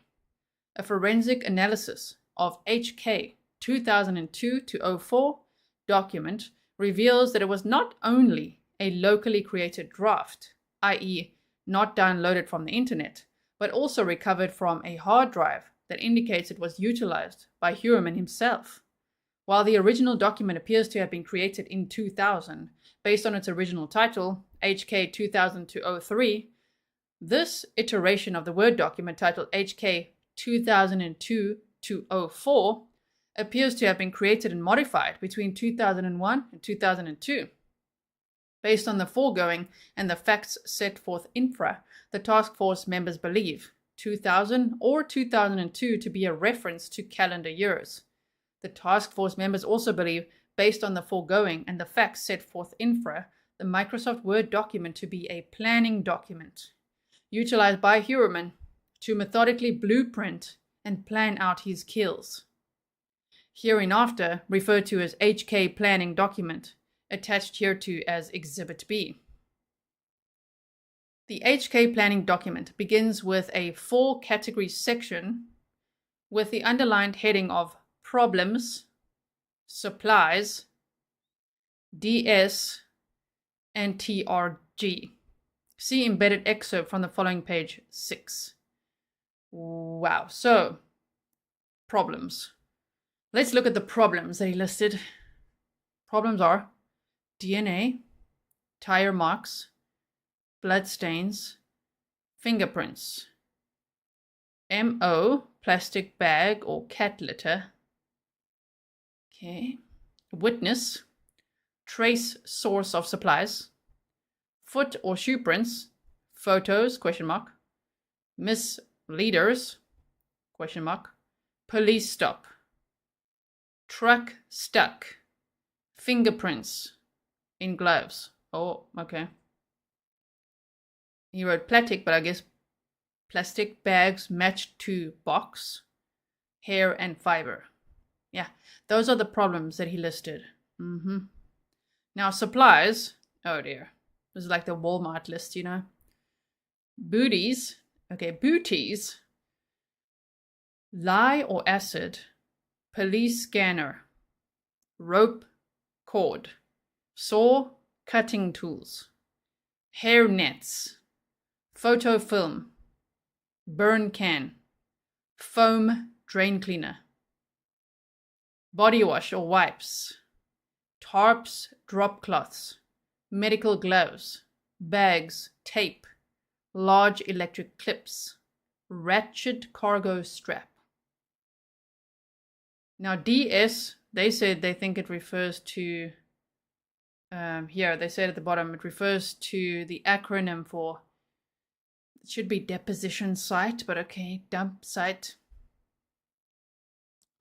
A forensic analysis of HK 2002-04 document reveals that it was not only a locally created draft, i.e. not downloaded from the internet, but also recovered from a hard drive that indicates it was utilized by Heuermann himself. While the original document appears to have been created in 2000, based on its original title, HK 2000-03, this iteration of the Word document titled HK 2002-04 appears to have been created and modified between 2001 and 2002. Based on the foregoing and the facts set forth infra, the task force members believe 2000 or 2002 to be a reference to calendar years. The task force members also believe, based on the foregoing and the facts set forth infra, the Microsoft Word document to be a planning document, utilized by Heuermann to methodically blueprint and plan out his kills. Hereinafter referred to as HK planning document, attached hereto as Exhibit B. The HK planning document begins with a 4-category section with the underlined heading of Problems, Supplies, DS, and TRG. See embedded excerpt from the following page 6. Wow, so problems. Let's look at the problems that he listed. Problems are DNA, tire marks, blood stains, fingerprints, MO, plastic bag or cat litter. Okay. Witness, trace source of supplies, foot or shoe prints, photos, question mark, misleaders, question mark, police stop, truck stuck, fingerprints in gloves. Oh, okay. He wrote plastic, but I guess plastic bags matched to box, hair and fiber. Yeah, those are the problems that he listed. Now supplies, oh dear. This is like the Walmart list, you know. Booties, lye or acid, police scanner, rope, cord, saw, cutting tools, hair nets, photo film, burn can, foam drain cleaner, body wash or wipes, tarps, drop cloths, medical gloves, bags, tape, large electric clips, ratchet cargo strap. Now DS, they said they think it refers to, here they said at the bottom, it refers to the acronym for, it should be deposition site, but okay, dump site.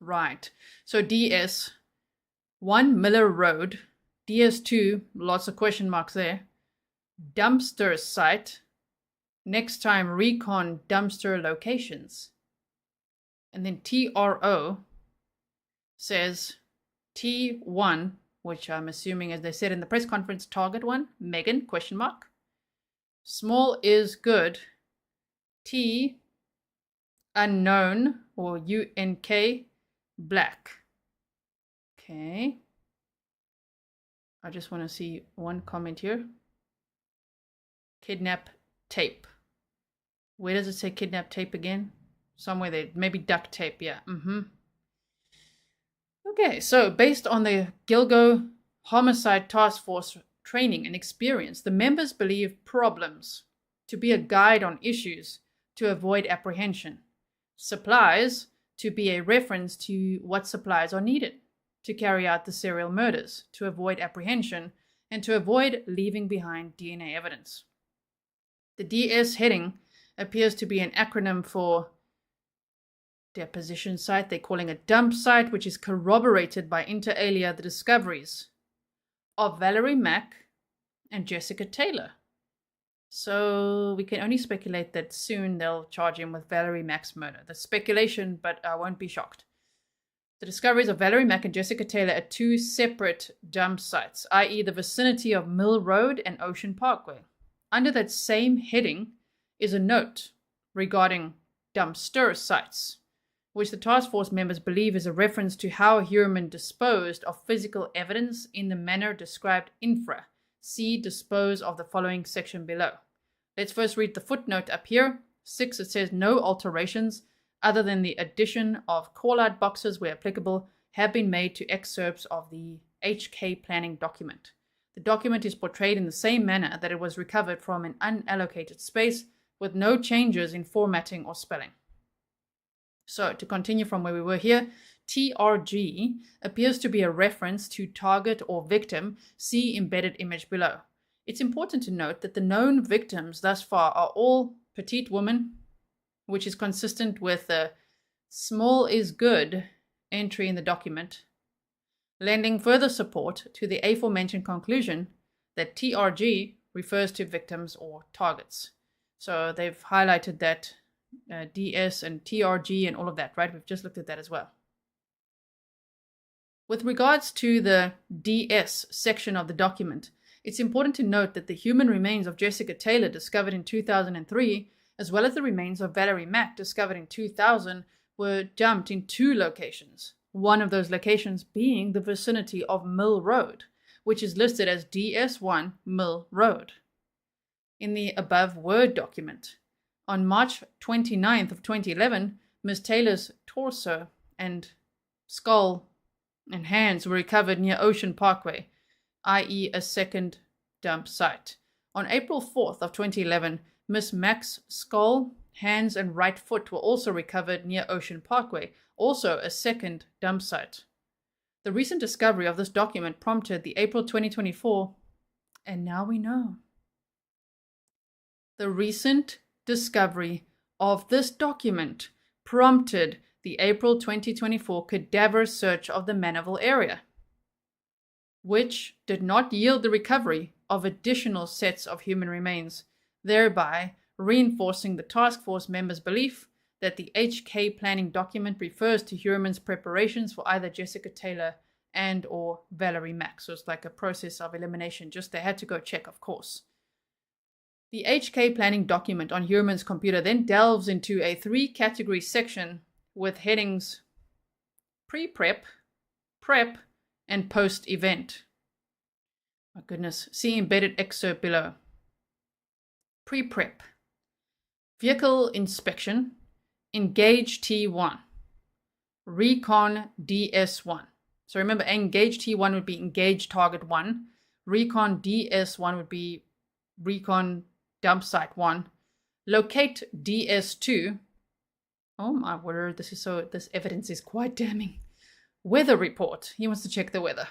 Right, so DS, 1 Miller Road, DS2, lots of question marks there, dumpster site, next time recon dumpster locations. And then TRO says T1, which I'm assuming, as they said in the press conference, target 1, Megan, question mark. Small is good. T, unknown, or UNK, black. Okay. I just want to see one comment here. Kidnap tape. Where does it say kidnap tape again? Somewhere there. Maybe duct tape, yeah. Okay, so based on the Gilgo Homicide Task Force training and experience, the members believe problems to be a guide on issues to avoid apprehension. Supplies to be a reference to what supplies are needed to carry out the serial murders, to avoid apprehension, and to avoid leaving behind DNA evidence. The DS heading appears to be an acronym for deposition site. They're calling it dump site, which is corroborated by inter alia the discoveries of Valerie Mack and Jessica Taylor. So we can only speculate that soon they'll charge him with Valerie Mack's murder. That's speculation, but I won't be shocked. The discoveries of Valerie Mack and Jessica Taylor at 2 separate dump sites, i.e. the vicinity of Mill Road and Ocean Parkway. under that same heading is a note regarding dumpster sites, which the task force members believe is a reference to how Heuermann disposed of physical evidence in the manner described infra. See dispose of the following section below. Let's first read the footnote up here. 6, it says no alterations other than the addition of call-out boxes where applicable have been made to excerpts of the HK planning document. The document is portrayed in the same manner that it was recovered from an unallocated space with no changes in formatting or spelling. So to continue from where we were here, TRG appears to be a reference to target or victim. See embedded image below. It's important to note that the known victims thus far are all petite women, which is consistent with the small is good entry in the document, lending further support to the aforementioned conclusion that TRG refers to victims or targets. So they've highlighted that DS and TRG and all of that, right? We've just looked at that as well. With regards to the DS section of the document, it's important to note that the human remains of Jessica Taylor discovered in 2003, as well as the remains of Valerie Mack discovered in 2000, were dumped in 2 locations. One of those locations being the vicinity of Mill Road, which is listed as DS1 Mill Road. In the above Word document, on March 29th of 2011, Ms. Taylor's torso and skull and hands were recovered near Ocean Parkway, i.e. a second dump site. On April 4th of 2011, Ms. Mack's skull, hands and right foot were also recovered near Ocean Parkway, also a second dump site. The recent discovery of this document prompted the April 2024, and now we know. The recent discovery of this document prompted the April 2024 cadaver search of the Manaville area, which did not yield the recovery of additional sets of human remains, thereby reinforcing the task force members' belief that the HK planning document refers to Heuermann's preparations for either Jessica Taylor and or Valerie Mack. So it's like a process of elimination, just they had to go check, of course. The HK planning document on Heuermann's computer then delves into a 3-category section with headings pre-prep, prep, and post-event. My goodness, see embedded excerpt below. Pre-prep. Vehicle inspection, engage T1. Recon DS1. So remember, engage T1 would be engage target 1. Recon DS1 would be recon dump site 1. Locate DS2. Oh my word, this evidence is quite damning. Weather report. He wants to check the weather.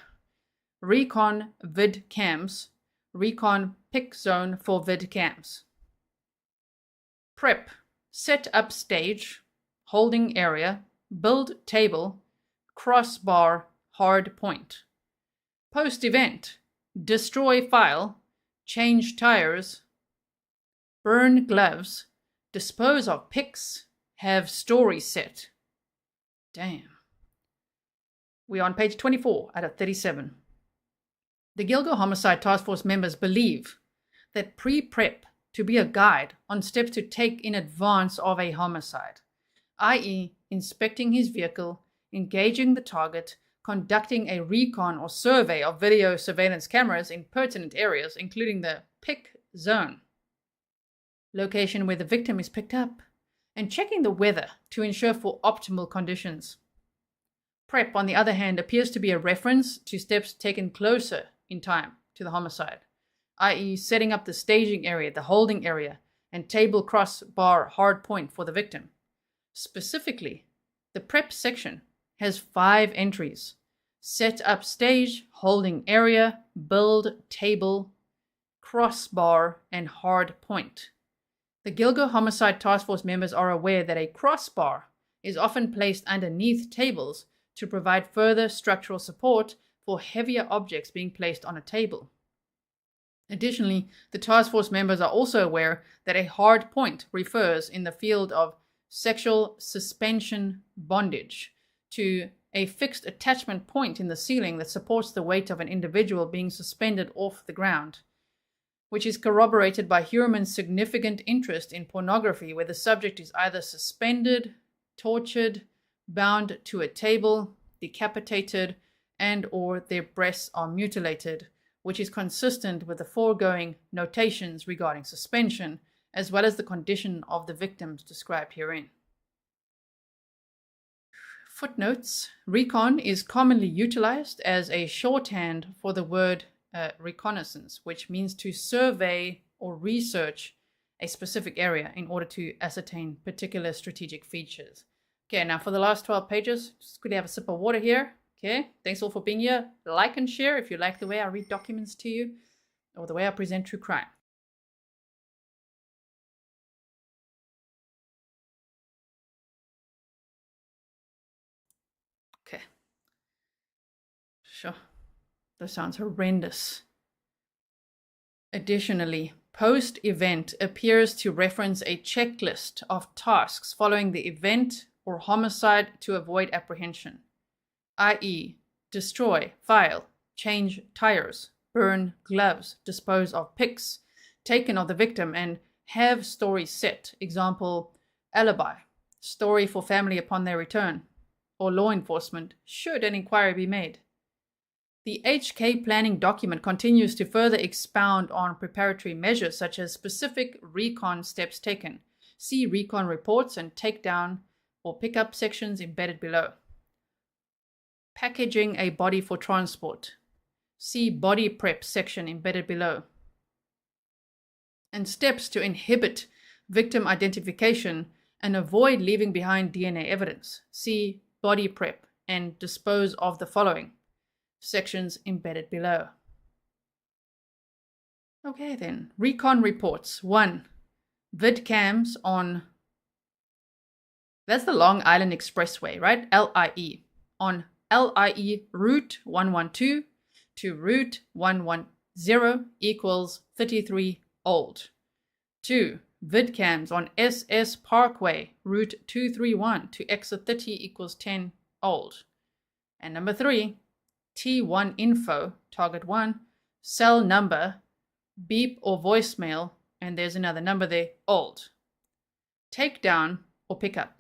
Recon vid cams. Recon pick zone for vid cams. Prep. Set up stage. Holding area. Build table. Crossbar hard point. Post event. Destroy file. Change tires. Burn gloves. Dispose of pics. Have story set. Damn. We're on page 24 out of 37. The Gilgo Homicide Task Force members believe that pre-prep to be a guide on steps to take in advance of a homicide, i.e. inspecting his vehicle, engaging the target, conducting a recon or survey of video surveillance cameras in pertinent areas, including the pick zone, location where the victim is picked up, and checking the weather to ensure for optimal conditions. Prep, on the other hand, appears to be a reference to steps taken closer in time to the homicide, i.e. setting up the staging area, the holding area, and table crossbar hard point for the victim. Specifically, the prep section has 5 entries: set up stage, holding area, build table, crossbar, and hard point. The Gilgo Homicide Task Force members are aware that a crossbar is often placed underneath tables to provide further structural support for heavier objects being placed on a table. Additionally, the task force members are also aware that a hard point refers in the field of sexual suspension bondage to a fixed attachment point in the ceiling that supports the weight of an individual being suspended off the ground. which is corroborated by Heuermann's significant interest in pornography, where the subject is either suspended, tortured, bound to a table, decapitated, and or their breasts are mutilated, which is consistent with the foregoing notations regarding suspension, as well as the condition of the victims described herein. Footnotes. Recon is commonly utilized as a shorthand for the word reconnaissance, which means to survey or research a specific area in order to ascertain particular strategic features. Okay, now for the last 12 pages, just quickly have a sip of water here. Okay, thanks all for being here. Like and share if you like the way I read documents to you or the way I present true crime. Okay. Sure. That sounds horrendous. Additionally, post-event appears to reference a checklist of tasks following the event or homicide to avoid apprehension, i.e., destroy, file, change tires, burn gloves, dispose of pics taken of the victim, and have story set. Example, alibi, story for family upon their return, or law enforcement, should an inquiry be made. The HK planning document continues to further expound on preparatory measures such as specific recon steps taken. See recon reports and takedown or pickup sections embedded below. Packaging a body for transport. See body prep section embedded below. And steps to inhibit victim identification and avoid leaving behind DNA evidence. See body prep and dispose of the following sections embedded below. Okay then, recon reports. 1. Vidcams on, that's the Long Island Expressway, right? LIE. On LIE Route 112 to Route 110 equals 33 old. 2. Vidcams on SS Parkway Route 231 to exit 30 equals 10 old. And number 3, T1 info, target 1, cell number, beep or voicemail, and there's another number there, old. Takedown or pickup.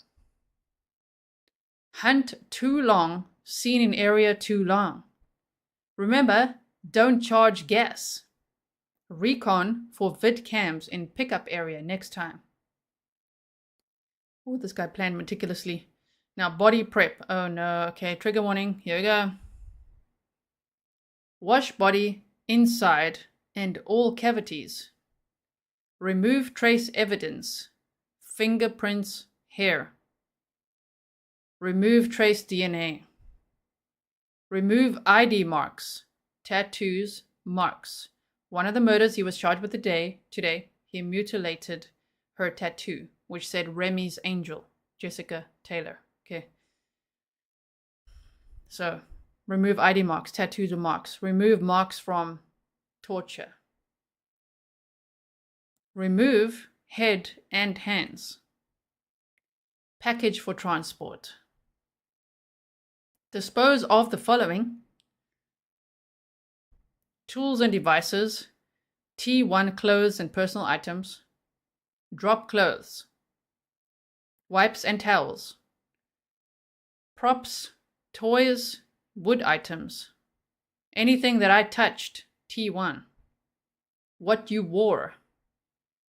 Hunt too long, seen in area too long. Remember, don't charge gas. Recon for vidcams in pickup area next time. Oh, this guy planned meticulously. Now body prep. Oh no, okay, trigger warning, here we go. Wash body inside and all cavities. Remove trace evidence, fingerprints, hair. Remove trace DNA. Remove ID marks, tattoos, marks. One of the murders he was charged with today, he mutilated her tattoo, which said Remy's Angel, Jessica Taylor. Okay. So, remove ID marks, tattoos or marks. Remove marks from torture. Remove head and hands. Package for transport. Dispose of the following: tools and devices, T1 clothes and personal items, drop clothes, wipes and towels, props, toys, wood items, anything that I touched, T1, what you wore,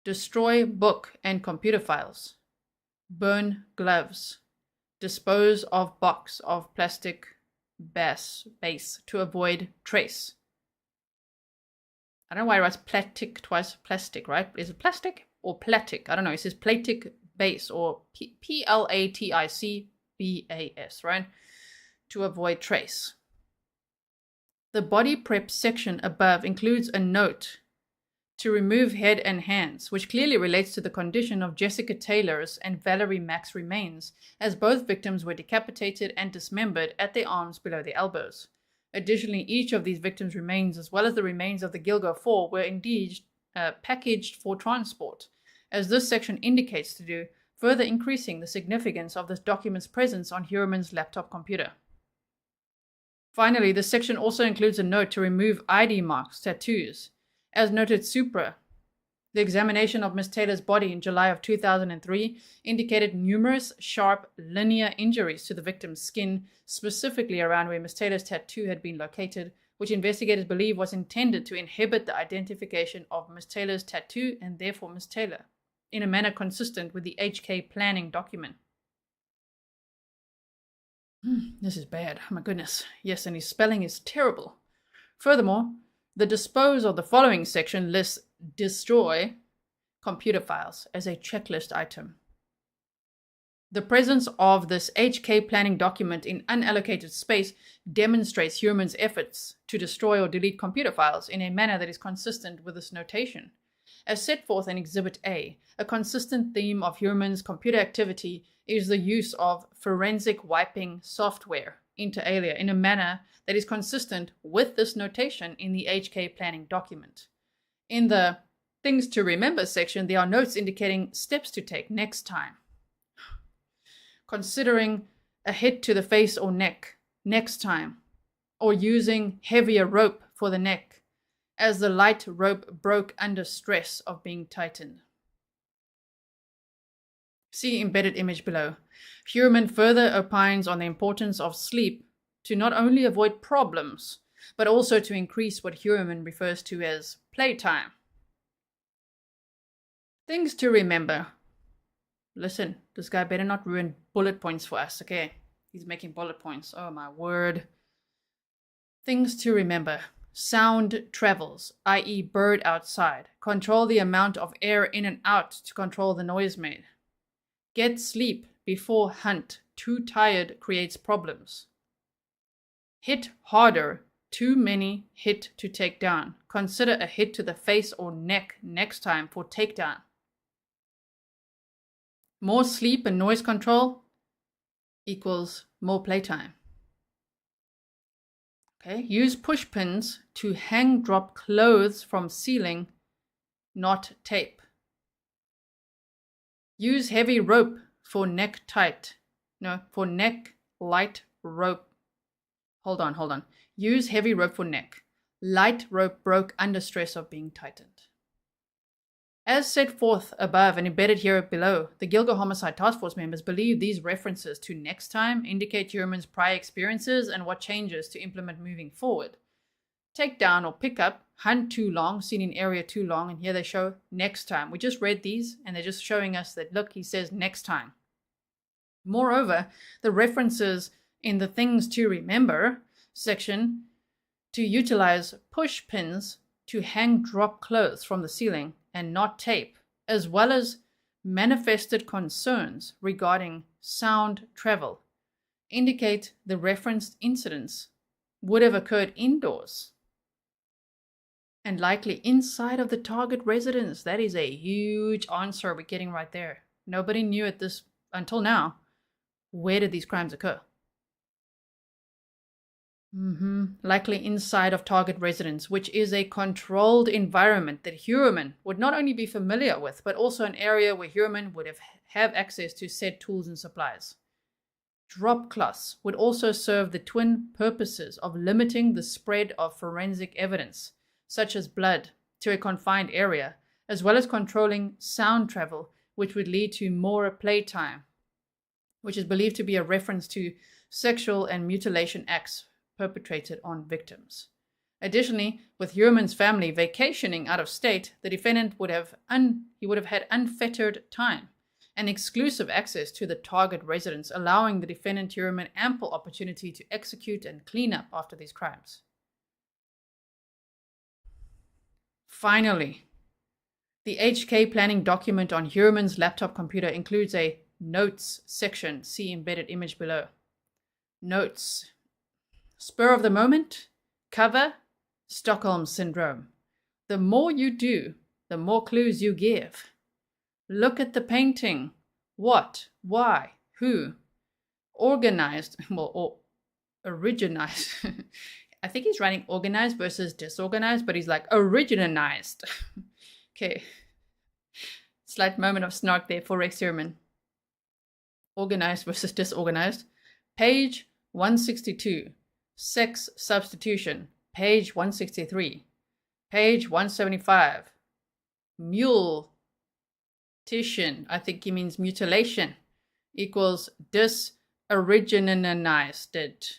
destroy book and computer files, burn gloves, dispose of box of plastic base to avoid trace. I don't know why it writes plastic twice, plastic, right? Is it plastic or platic? I don't know. It says platic base or PLATICBAS, right? To avoid trace. The body prep section above includes a note to remove head and hands, which clearly relates to the condition of Jessica Taylor's and Valerie Mack's remains, as both victims were decapitated and dismembered at their arms below the elbows. Additionally, each of these victims' remains, as well as the remains of the Gilgo Four, were indeed packaged for transport, as this section indicates to do, further increasing the significance of this document's presence on Heuermann's laptop computer. Finally, this section also includes a note to remove ID marks, tattoos, As noted supra, the examination of Miss Taylor's body in July of 2003 indicated numerous sharp linear injuries to the victim's skin, specifically around where Miss Taylor's tattoo had been located, which investigators believe was intended to inhibit the identification of Miss Taylor's tattoo and therefore Miss Taylor, in a manner consistent with the HK planning document. This is bad. Oh my goodness. Yes, and his spelling is terrible. Furthermore, the dispose of the following section lists destroy computer files as a checklist item. The presence of this HK planning document in unallocated space demonstrates Heuermann's efforts to destroy or delete computer files in a manner that is consistent with this notation. As set forth in Exhibit A, a consistent theme of Heuermann's computer activity is the use of forensic wiping software, inter alia, in a manner that is consistent with this notation in the HK planning document. In the Things to Remember section, there are notes indicating steps to take next time. Considering a hit to the face or neck next time, or using heavier rope for the neck, as the light rope broke under stress of being tightened. See embedded image below. Heuermann further opines on the importance of sleep to not only avoid problems, but also to increase what Heuermann refers to as playtime. Things to remember. Listen, this guy better not ruin bullet points for us, okay? He's making bullet points. Oh my word. Things to remember. Sound travels, i.e. bird outside. Control the amount of air in and out to control the noise made. Get sleep before hunt. Too tired creates problems. Hit harder. Too many hit to take down. Consider a hit to the face or neck next time for takedown. More sleep and noise control equals more playtime. Okay, use push pins to hang drop clothes from ceiling, not tape. Use heavy rope for neck tight. No, for neck light rope. Hold on. Use heavy rope for neck. Light rope broke under stress of being tightened. As set forth above and embedded here below, the Gilgo Homicide Task Force members believe these references to next time indicate Heuermann's prior experiences and what changes to implement moving forward. Take down or pick up, hunt too long, seen in area too long, and here they show next time. We just read these and they're just showing us that, look, he says next time. Moreover, the references in the Things to Remember section to utilize push pins to hang drop clothes from the ceiling and not tape, as well as manifested concerns regarding sound travel, indicate the referenced incidents would have occurred indoors and likely inside of the target residence. That is a huge answer we're getting right there. Nobody knew until now, where did these crimes occur? Likely inside of target residence, which is a controlled environment that Heuermann would not only be familiar with, but also an area where Heuermann would have access to said tools and supplies. Drop cloths would also serve the twin purposes of limiting the spread of forensic evidence, such as blood, to a confined area, as well as controlling sound travel, which would lead to more playtime, which is believed to be a reference to sexual and mutilation acts perpetrated on victims. Additionally, with Heuermann's family vacationing out of state, the defendant would have had unfettered time and exclusive access to the target residence, allowing the defendant Heuermann ample opportunity to execute and clean up after these crimes. Finally, the HK planning document on Heuermann's laptop computer includes a notes section. See embedded image below. Notes. Spur of the moment, cover, Stockholm Syndrome. The more you do, the more clues you give. Look at the painting. What, why, who. Organized, or originized. I think he's writing organized versus disorganized, but he's like originalized. Okay. Slight moment of snark there for Rex Heuermann. Organized versus disorganized. Page 162. Sex substitution, page 163. Page 175. Mutilation, I think he means mutilation, equals disoriginated.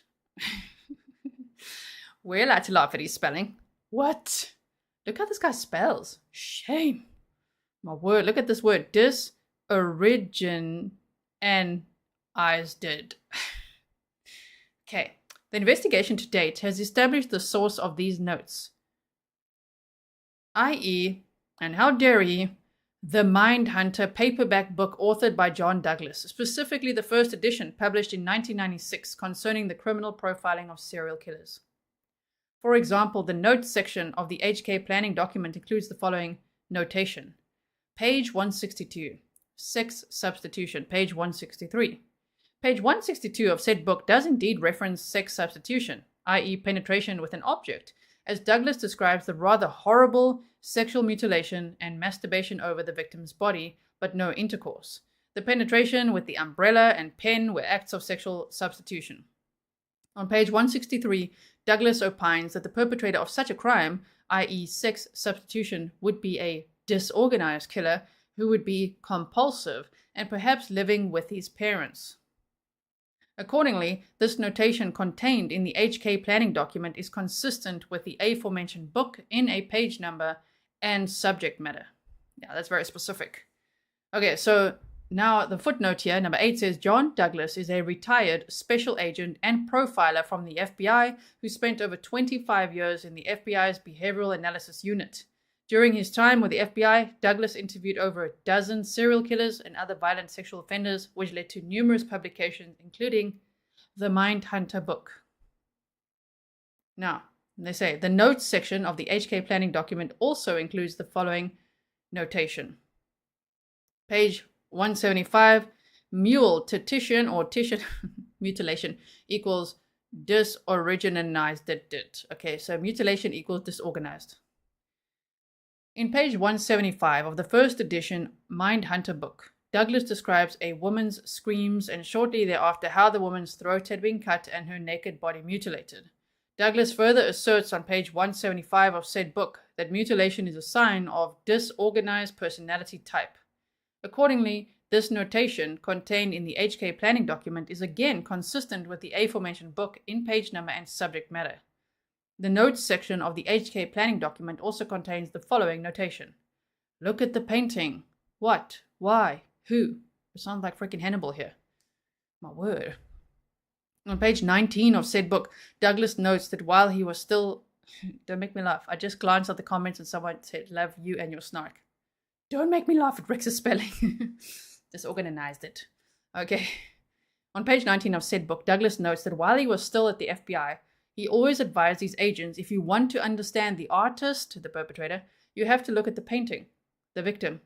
We're allowed to laugh at his spelling. What? Look how this guy spells. Shame. My word, look at this word. Disoriginated. Okay. The investigation to date has established the source of these notes, i.e., and how dare he, the Mindhunter paperback book authored by John Douglas, specifically the first edition published in 1996 concerning the criminal profiling of serial killers. For example, the notes section of the HK planning document includes the following notation. Page 162, sex substitution, page 163. Page 162 of said book does indeed reference sex substitution, i.e. penetration with an object, as Douglas describes the rather horrible sexual mutilation and masturbation over the victim's body, but no intercourse. The penetration with the umbrella and pen were acts of sexual substitution. On page 163, Douglas opines that the perpetrator of such a crime, i.e. sex substitution, would be a disorganized killer who would be compulsive and perhaps living with his parents. Accordingly, this notation contained in the HK planning document is consistent with the aforementioned book in a page number and subject matter. Yeah, that's very specific. Okay, so now the footnote here, number 8, says John Douglas is a retired special agent and profiler from the FBI who spent over 25 years in the FBI's Behavioral Analysis Unit. During his time with the FBI, Douglas interviewed over a dozen serial killers and other violent sexual offenders, which led to numerous publications, including the Mindhunter book. Now, they say the notes section of the HK planning document also includes the following notation. Page 175, mutilation or mutilation equals disorganized. Okay, so mutilation equals disorganized. In page 175 of the first edition Mindhunter book, Douglas describes a woman's screams and shortly thereafter how the woman's throat had been cut and her naked body mutilated. Douglas further asserts on page 175 of said book that mutilation is a sign of disorganized personality type. Accordingly, this notation contained in the HK planning document is again consistent with the aforementioned book in page number and subject matter. The notes section of the HK planning document also contains the following notation. Look at the painting. What? Why? Who? It sounds like freaking Hannibal here. My word. On page 19 of said book, Douglas notes that while he was still... Don't make me laugh. I just glanced at the comments and someone said, love you and your snark. Don't make me laugh at Rex's spelling. Disorganized it. Okay. On page 19 of said book, Douglas notes that while he was still at the FBI, he always advised his agents, if you want to understand the artist, the perpetrator, you have to look at the painting, the victim.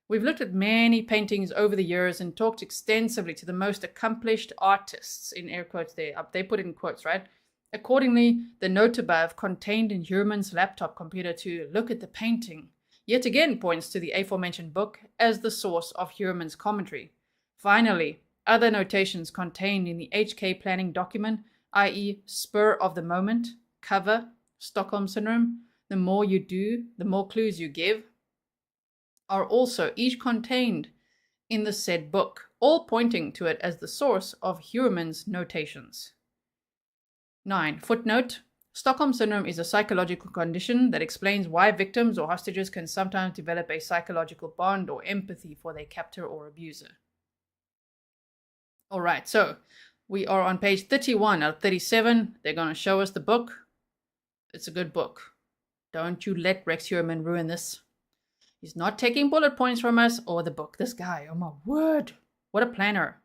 We've looked at many paintings over the years and talked extensively to the most accomplished artists, in air quotes there. They put it in quotes, right? Accordingly, the note above contained in Heuermann's laptop computer to look at the painting yet again points to the aforementioned book as the source of Heuermann's commentary. Finally, other notations contained in the HK planning document, i.e. spur of the moment, cover, Stockholm Syndrome, the more you do, the more clues you give, are also each contained in the said book, all pointing to it as the source of Heuermann's notations. 9. Footnote. Stockholm Syndrome is a psychological condition that explains why victims or hostages can sometimes develop a psychological bond or empathy for their captor or abuser. Alright, so we are on page 31 out of 37. They're going to show us the book. It's a good book. Don't you let Rex Heuermann ruin this. He's not taking bullet points from us or the book. This guy, oh my word. What a planner.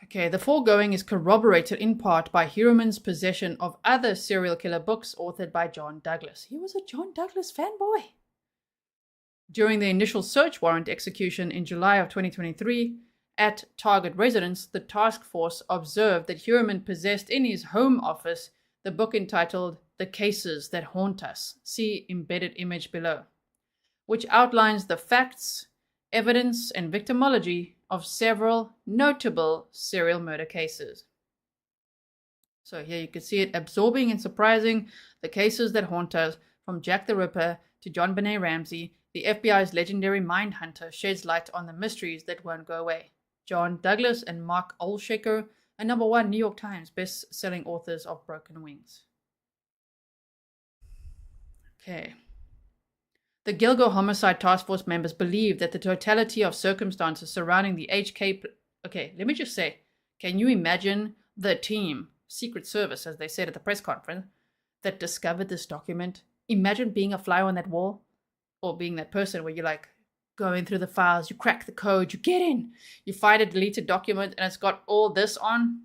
Okay, the foregoing is corroborated in part by Heuermann's possession of other serial killer books authored by John Douglas. He was a John Douglas fanboy. During the initial search warrant execution in July of 2023, at target residence, the task force observed that Heuermann possessed in his home office the book entitled The Cases That Haunt Us, see embedded image below, which outlines the facts, evidence, and victimology of several notable serial murder cases. So here you can see it, absorbing and surprising the cases that haunt us, from Jack the Ripper to John Benet Ramsey. The FBI's legendary mind hunter sheds light on the mysteries that won't go away. John Douglas and Mark Olshaker are #1 New York Times best-selling authors of Broken Wings. Okay. The Gilgo homicide task force members believe that the totality of circumstances surrounding the HK... Okay, let me just say, can you imagine the team, Secret Service, as they said at the press conference, that discovered this document? Imagine being a fly on that wall, or being that person where you're like going through the files, you crack the code, you get in, you find a deleted document, and it's got all this on.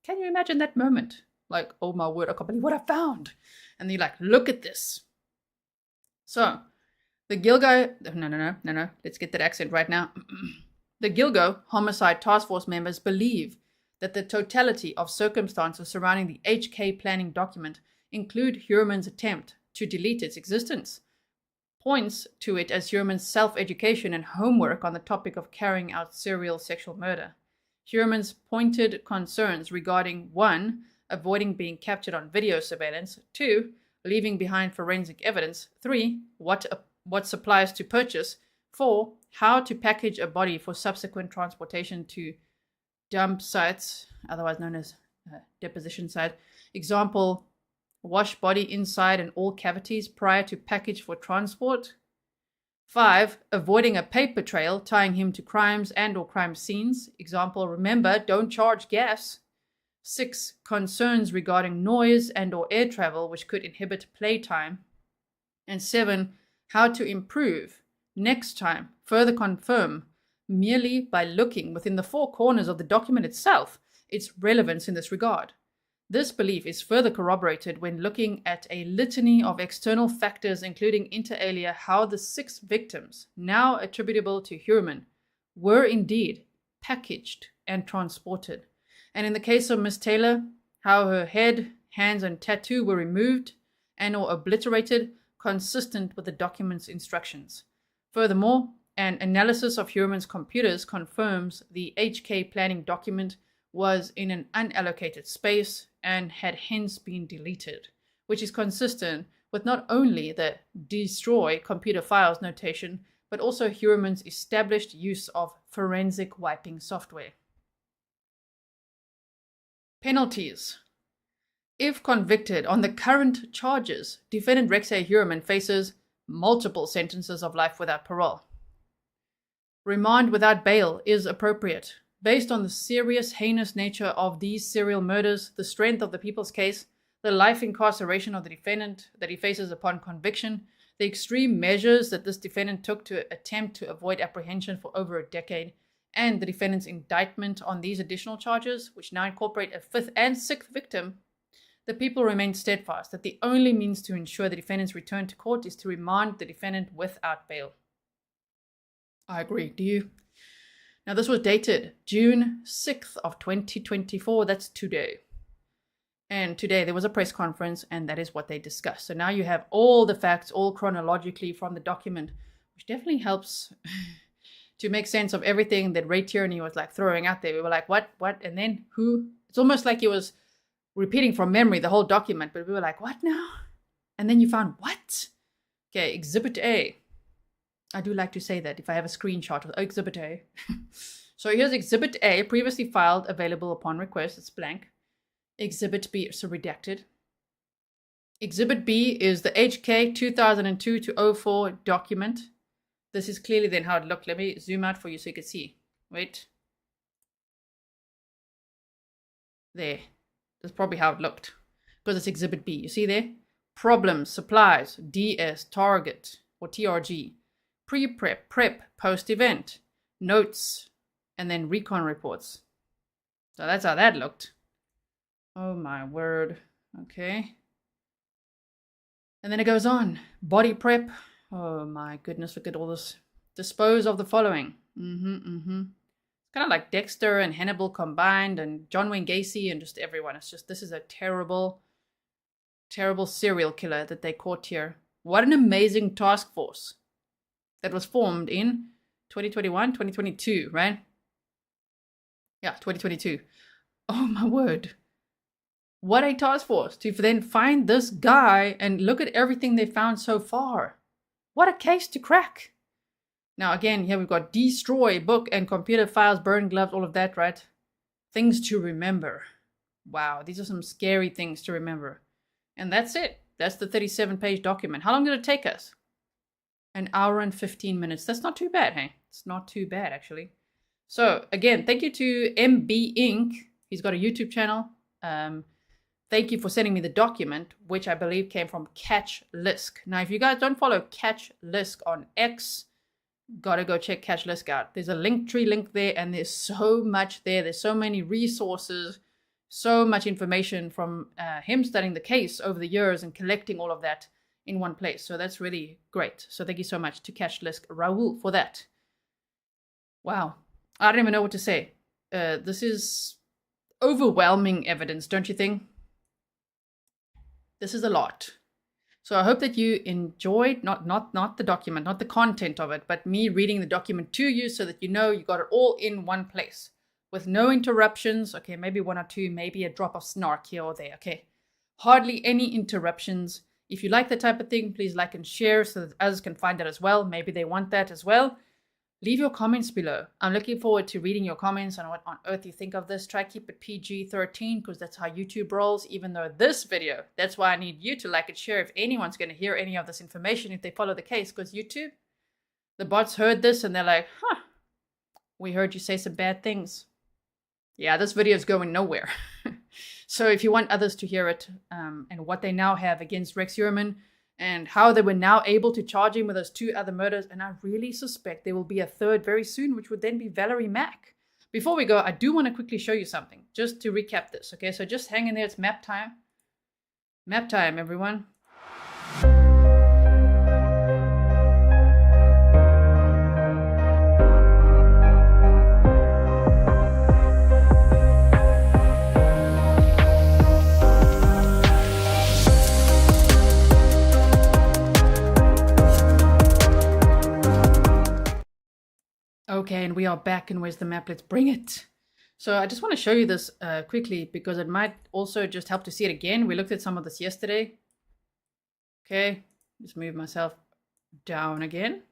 Can you imagine that moment? Like, oh my word, I can't believe what I found. And you're like, look at this. So, the Gilgo... No. Let's get that accent right now. The Gilgo homicide task force members believe that the totality of circumstances surrounding the HK planning document include Heuermann's attempt to delete its existence, points to it as Heuermann's self-education and homework on the topic of carrying out serial sexual murder. Heuermann's pointed concerns regarding 1. Avoiding being captured on video surveillance, 2. Leaving behind forensic evidence, 3. What supplies to purchase, 4. How to package a body for subsequent transportation to dump sites, otherwise known as deposition site. Example, wash body inside and all cavities prior to package for transport. 5. Avoiding a paper trail tying him to crimes and or crime scenes. Example, remember, don't charge gas. 6. Concerns regarding noise and or air travel which could inhibit playtime. And 7. How to improve next time. Further confirm merely by looking within the 4 corners of the document itself its relevance in this regard. This belief is further corroborated when looking at a litany of external factors, including inter alia how the 6 victims, now attributable to Heuermann, were indeed packaged and transported. And in the case of Miss Taylor, how her head, hands, and tattoo were removed and or obliterated, consistent with the document's instructions. Furthermore, an analysis of Heuermann's computers confirms the HK planning document was in an unallocated space and had hence been deleted, which is consistent with not only the destroy computer files notation, but also Heuermann's established use of forensic wiping software. Penalties. If convicted on the current charges, defendant Rexay Heuermann faces multiple sentences of life without parole. Remand without bail is appropriate. Based on the serious, heinous nature of these serial murders, the strength of the people's case, the life incarceration of the defendant that he faces upon conviction, the extreme measures that this defendant took to attempt to avoid apprehension for over a decade, and the defendant's indictment on these additional charges, which now incorporate a 5th and 6th victim, the people remain steadfast that the only means to ensure the defendant's return to court is to remand the defendant without bail. I agree. Do you? Now, this was dated June 6th of 2024. That's today. And today there was a press conference, and that is what they discussed. So now you have all the facts, all chronologically from the document, which definitely helps to make sense of everything that Ray Tierney was like throwing out there. We were like, what, and then who? It's almost like he was repeating from memory the whole document, but we were like, what now? And then you found what? Okay, Exhibit A. I do like to say that if I have a screenshot of Exhibit A. So here's Exhibit A, previously filed, available upon request. It's blank. Exhibit B, so redacted. Exhibit B is the HK 2002-04 document. This is clearly then how it looked. Let me zoom out for you so you can see. Wait. There. That's probably how it looked. Because it's Exhibit B. You see there? Problems, supplies, DS, target, or TRG. Pre-prep, prep, post-event, notes, and then recon reports. So that's how that looked. Oh my word. Okay. And then it goes on. Body prep. Oh my goodness, look at all this. Dispose of the following. It's kind of like Dexter and Hannibal combined, and John Wayne Gacy and just everyone. It's just, this is a terrible, terrible serial killer that they caught here. What an amazing task force that was formed in 2021, 2022, right? Yeah, 2022. Oh my word. What a task force to then find this guy and look at everything they found so far. What a case to crack. Now, again, here we've got destroy, book and computer files, burn gloves, all of that, right? Things to remember. Wow, these are some scary things to remember. And that's it. That's the 37-page document. How long did it take us? An hour and 15 minutes. That's not too bad, hey? It's not too bad, actually. So, again, thank you to MB Inc. He's got a YouTube channel. Thank you for sending me the document, which I believe came from Catch LISK. Now, if you guys don't follow Catch LISK on X, gotta go check Catch LISK out. There's a Linktree link there, and there's so much there. There's so many resources, so much information from him studying the case over the years and collecting all of that in one place. So that's really great. So thank you so much to Catch LISK Raul for that. Wow. I don't even know what to say. This is overwhelming evidence, don't you think? This is a lot. So I hope that you enjoyed, not the document, not the content of it, but me reading the document to you so that you know you got it all in one place with no interruptions. Okay, maybe one or two, maybe a drop of snark here or there. Okay, hardly any interruptions. If you like that type of thing, please like and share so that others can find it as well. Maybe they want that as well. Leave your comments below. I'm looking forward to reading your comments on what on earth you think of this. Try keep it PG-13 because that's how YouTube rolls, even though this video, that's why I need you to like and share if anyone's going to hear any of this information, if they follow the case, because YouTube, the bots heard this and they're like, huh, we heard you say some bad things. Yeah, this video is going nowhere. So if you want others to hear it and what they now have against Rex Heuermann, and how they were now able to charge him with those 2 other murders. And I really suspect there will be a third very soon, which would then be Valerie Mack. Before we go, I do want to quickly show you something, just to recap this. Okay, so just hang in there. It's map time. Map time, everyone. Okay, and we are back, and where's the map? Let's bring it. So I just want to show you this quickly because it might also just help to see it again. We looked at some of this yesterday. Okay, just move myself down again.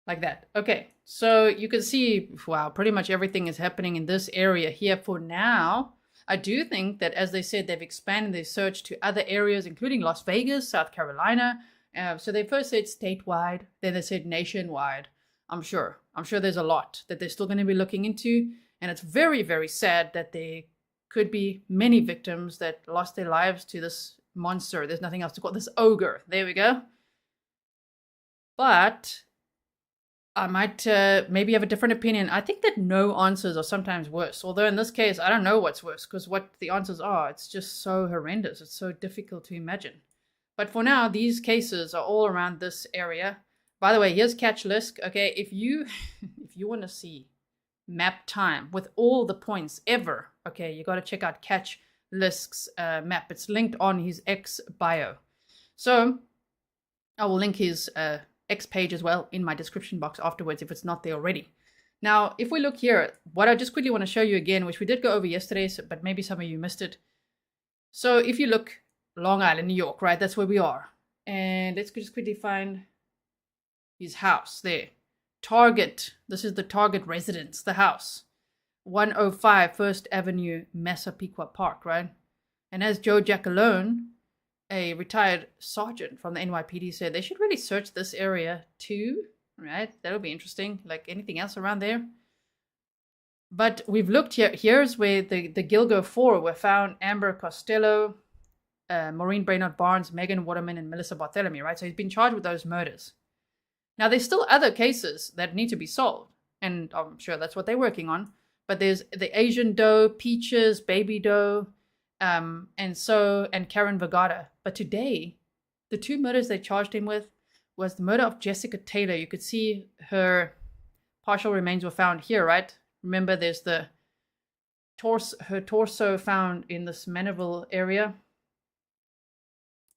Like that. Okay, so you can see, wow, pretty much everything is happening in this area here for now. I do think that, as they said, they've expanded their search to other areas, including Las Vegas, South Carolina. So they first said statewide, then they said nationwide. I'm sure there's a lot that they're still going to be looking into. And it's very, very sad that there could be many victims that lost their lives to this monster. There's nothing else to call it, this ogre. There we go. But I might maybe have a different opinion. I think that no answers are sometimes worse. Although in this case, I don't know what's worse because what the answers are, it's just so horrendous. It's so difficult to imagine. But for now, these cases are all around this area. By the way, here's Catch LISK. Okay, if you want to see map time with all the points ever, okay, you got to check out Catch LISK's map. It's linked on his X bio. So I will link his X page as well in my description box afterwards if it's not there already. Now, if we look here, what I just quickly want to show you again, which we did go over yesterday, but maybe some of you missed it. So if you look, Long Island, New York, right? That's where we are. And let's just quickly find his house there. Target. This is the Target residence, the house. 105 First Avenue, Massapequa Park, right? And as Joe Giacalone, a retired sergeant from the NYPD, said, they should really search this area too, right? That'll be interesting, like anything else around there. But we've looked here. Here's where the Gilgo Four were found. Amber Costello, Maureen Brainerd Barnes, Megan Waterman, and Melissa Bartholomew, right? So he's been charged with those murders. Now, there's still other cases that need to be solved, and I'm sure that's what they're working on. But there's the Asian Doe, Peaches, Baby Doe, and Karen Vergata. But today, the 2 murders they charged him with was the murder of Jessica Taylor. You could see her partial remains were found here, right? Remember, there's her torso found in this Maniville area.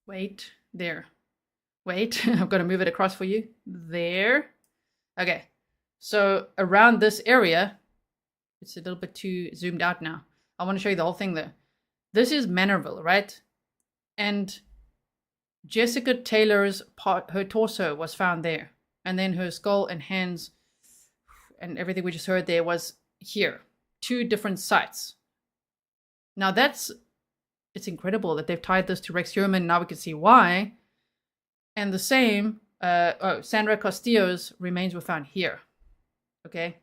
Wait, there. Wait, I've got to move it across for you. There. Okay. So around this area, it's a little bit too zoomed out now. I want to show you the whole thing there. this is Manorville, right? And Jessica Taylor's her torso was found there. And then her skull and hands and everything we just heard there was here. 2 different sites. Now it's incredible that they've tied this to Rex Heuermann. Now we can see why. And the same, Sandra Costilla's remains were found here. Okay?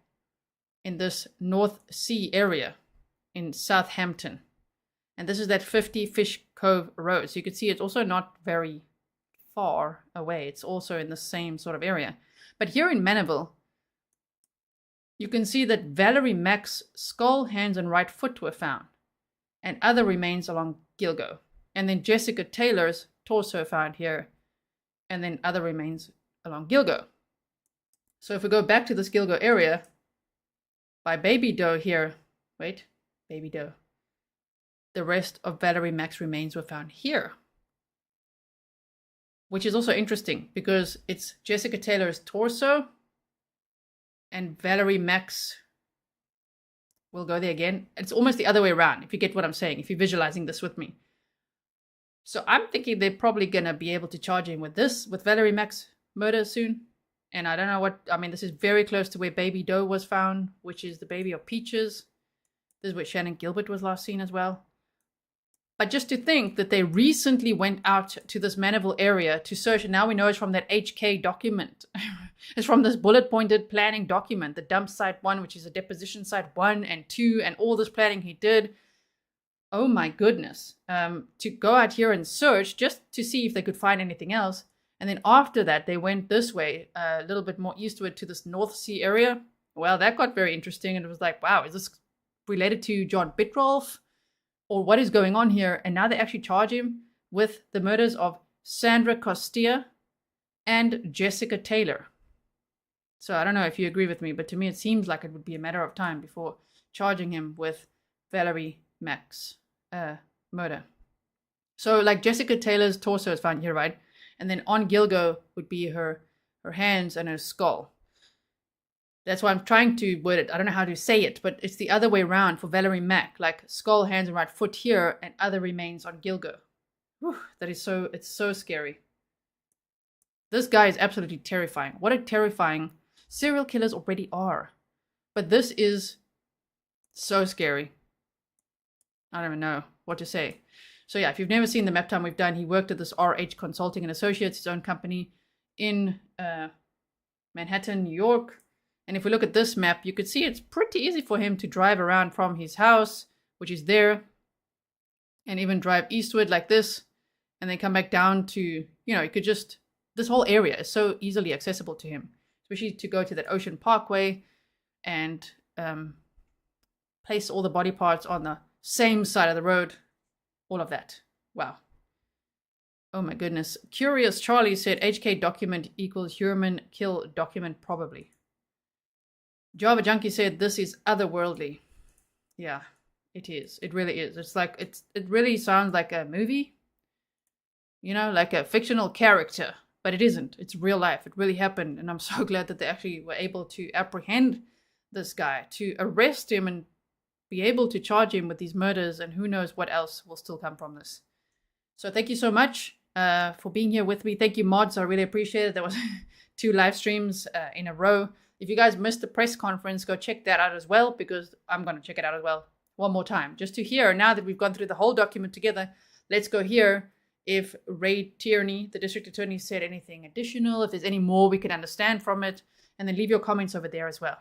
In this North Sea area in Southampton. And this is that 50 Fish Cove Road. So you can see it's also not very far away. It's also in the same sort of area. But here in Manorville, you can see that Valerie Mack's skull, hands, and right foot were found. And other remains along Gilgo. And then Jessica Taylor's torso found here. And then other remains along Gilgo. So if we go back to this Gilgo area, by Baby Doe here, wait, Baby Doe. The rest of Valerie Mack's remains were found here. Which is also interesting because it's Jessica Taylor's torso and Valerie Mack's, we'll go there again. It's almost the other way around, if you get what I'm saying, if you're visualizing this with me. So I'm thinking they're probably going to be able to charge him with this, with Valerie Mack's murder soon. And I don't know what, I mean, this is very close to where Baby Doe was found, which is the baby of Peaches. This is where Shannan Gilbert was last seen as well. But just to think that they recently went out to this Manorville area to search, and now we know it's from that HK document. It's from this bullet-pointed planning document, the dump site 1, which is a deposition site 1 and 2, and all this planning he did. Oh my goodness. To go out here and search just to see if they could find anything else. And then after that, they went this way, a little bit more eastward to this North Sea area. Well, that got very interesting, and it was like, wow, is this related to John Bitrolf? Or what is going on here? And now they actually charge him with the murders of Sandra Costilla and Jessica Taylor. So I don't know if you agree with me, but to me it seems like it would be a matter of time before charging him with Valerie Mack's murder. So like Jessica Taylor's torso is found here, right? And then on Gilgo would be her hands and her skull. That's why I'm trying to word it. I don't know how to say it, but it's the other way around for Valerie Mack, like skull, hands, and right foot here, and other remains on Gilgo. Whew, it's so scary. This guy is absolutely terrifying. What a terrifying serial killers already are. But this is so scary. I don't even know what to say. So yeah, if you've never seen the map time we've done, he worked at this RH Consulting and Associates, his own company in Manhattan, New York. And if we look at this map, you could see it's pretty easy for him to drive around from his house, which is there, and even drive eastward like this, and then come back down to, you know, you could just, this whole area is so easily accessible to him, especially to go to that Ocean Parkway and place all the body parts on the same side of the road, all of that. Wow. Oh my goodness. Curious Charlie said HK document equals Heuermann kill document probably. Java Junkie said this is otherworldly. Yeah, it is. It really is. It's like it really sounds like a movie. You know, like a fictional character, but it isn't. It's real life. It really happened, and I'm so glad that they actually were able to apprehend this guy, to arrest him and be able to charge him with these murders, and who knows what else will still come from this. So thank you so much for being here with me. Thank you, mods. I really appreciate it. There was 2 live streams in a row. If you guys missed the press conference, go check that out as well, because I'm going to check it out as well one more time. Just to hear, now that we've gone through the whole document together, let's go hear if Ray Tierney, the district attorney, said anything additional, if there's any more we can understand from it, and then leave your comments over there as well.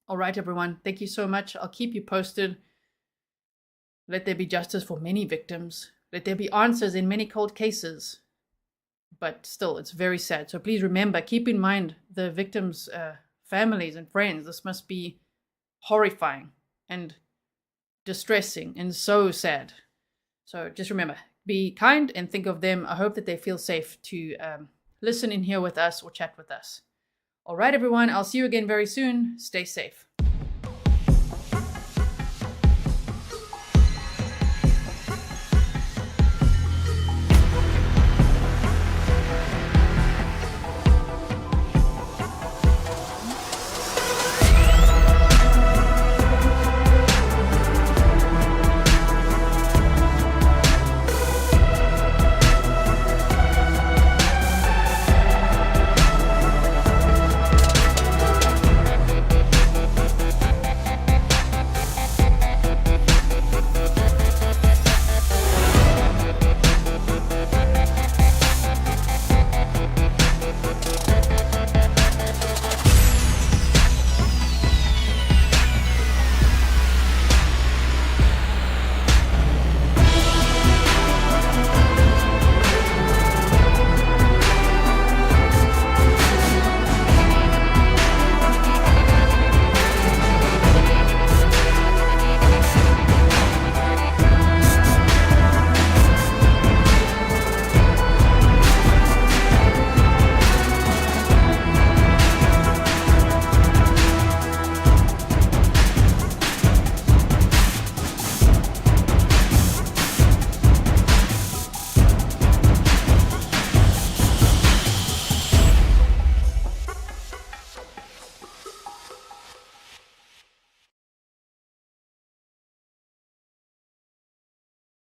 All right, everyone. Thank you so much. I'll keep you posted. Let there be justice for many victims. Let there be answers in many cold cases. But still, it's very sad. So please remember, keep in mind the victims' families and friends. This must be horrifying and distressing and so sad. So just remember, be kind and think of them. I hope that they feel safe to listen in here with us or chat with us. All right, everyone. I'll see you again very soon. Stay safe.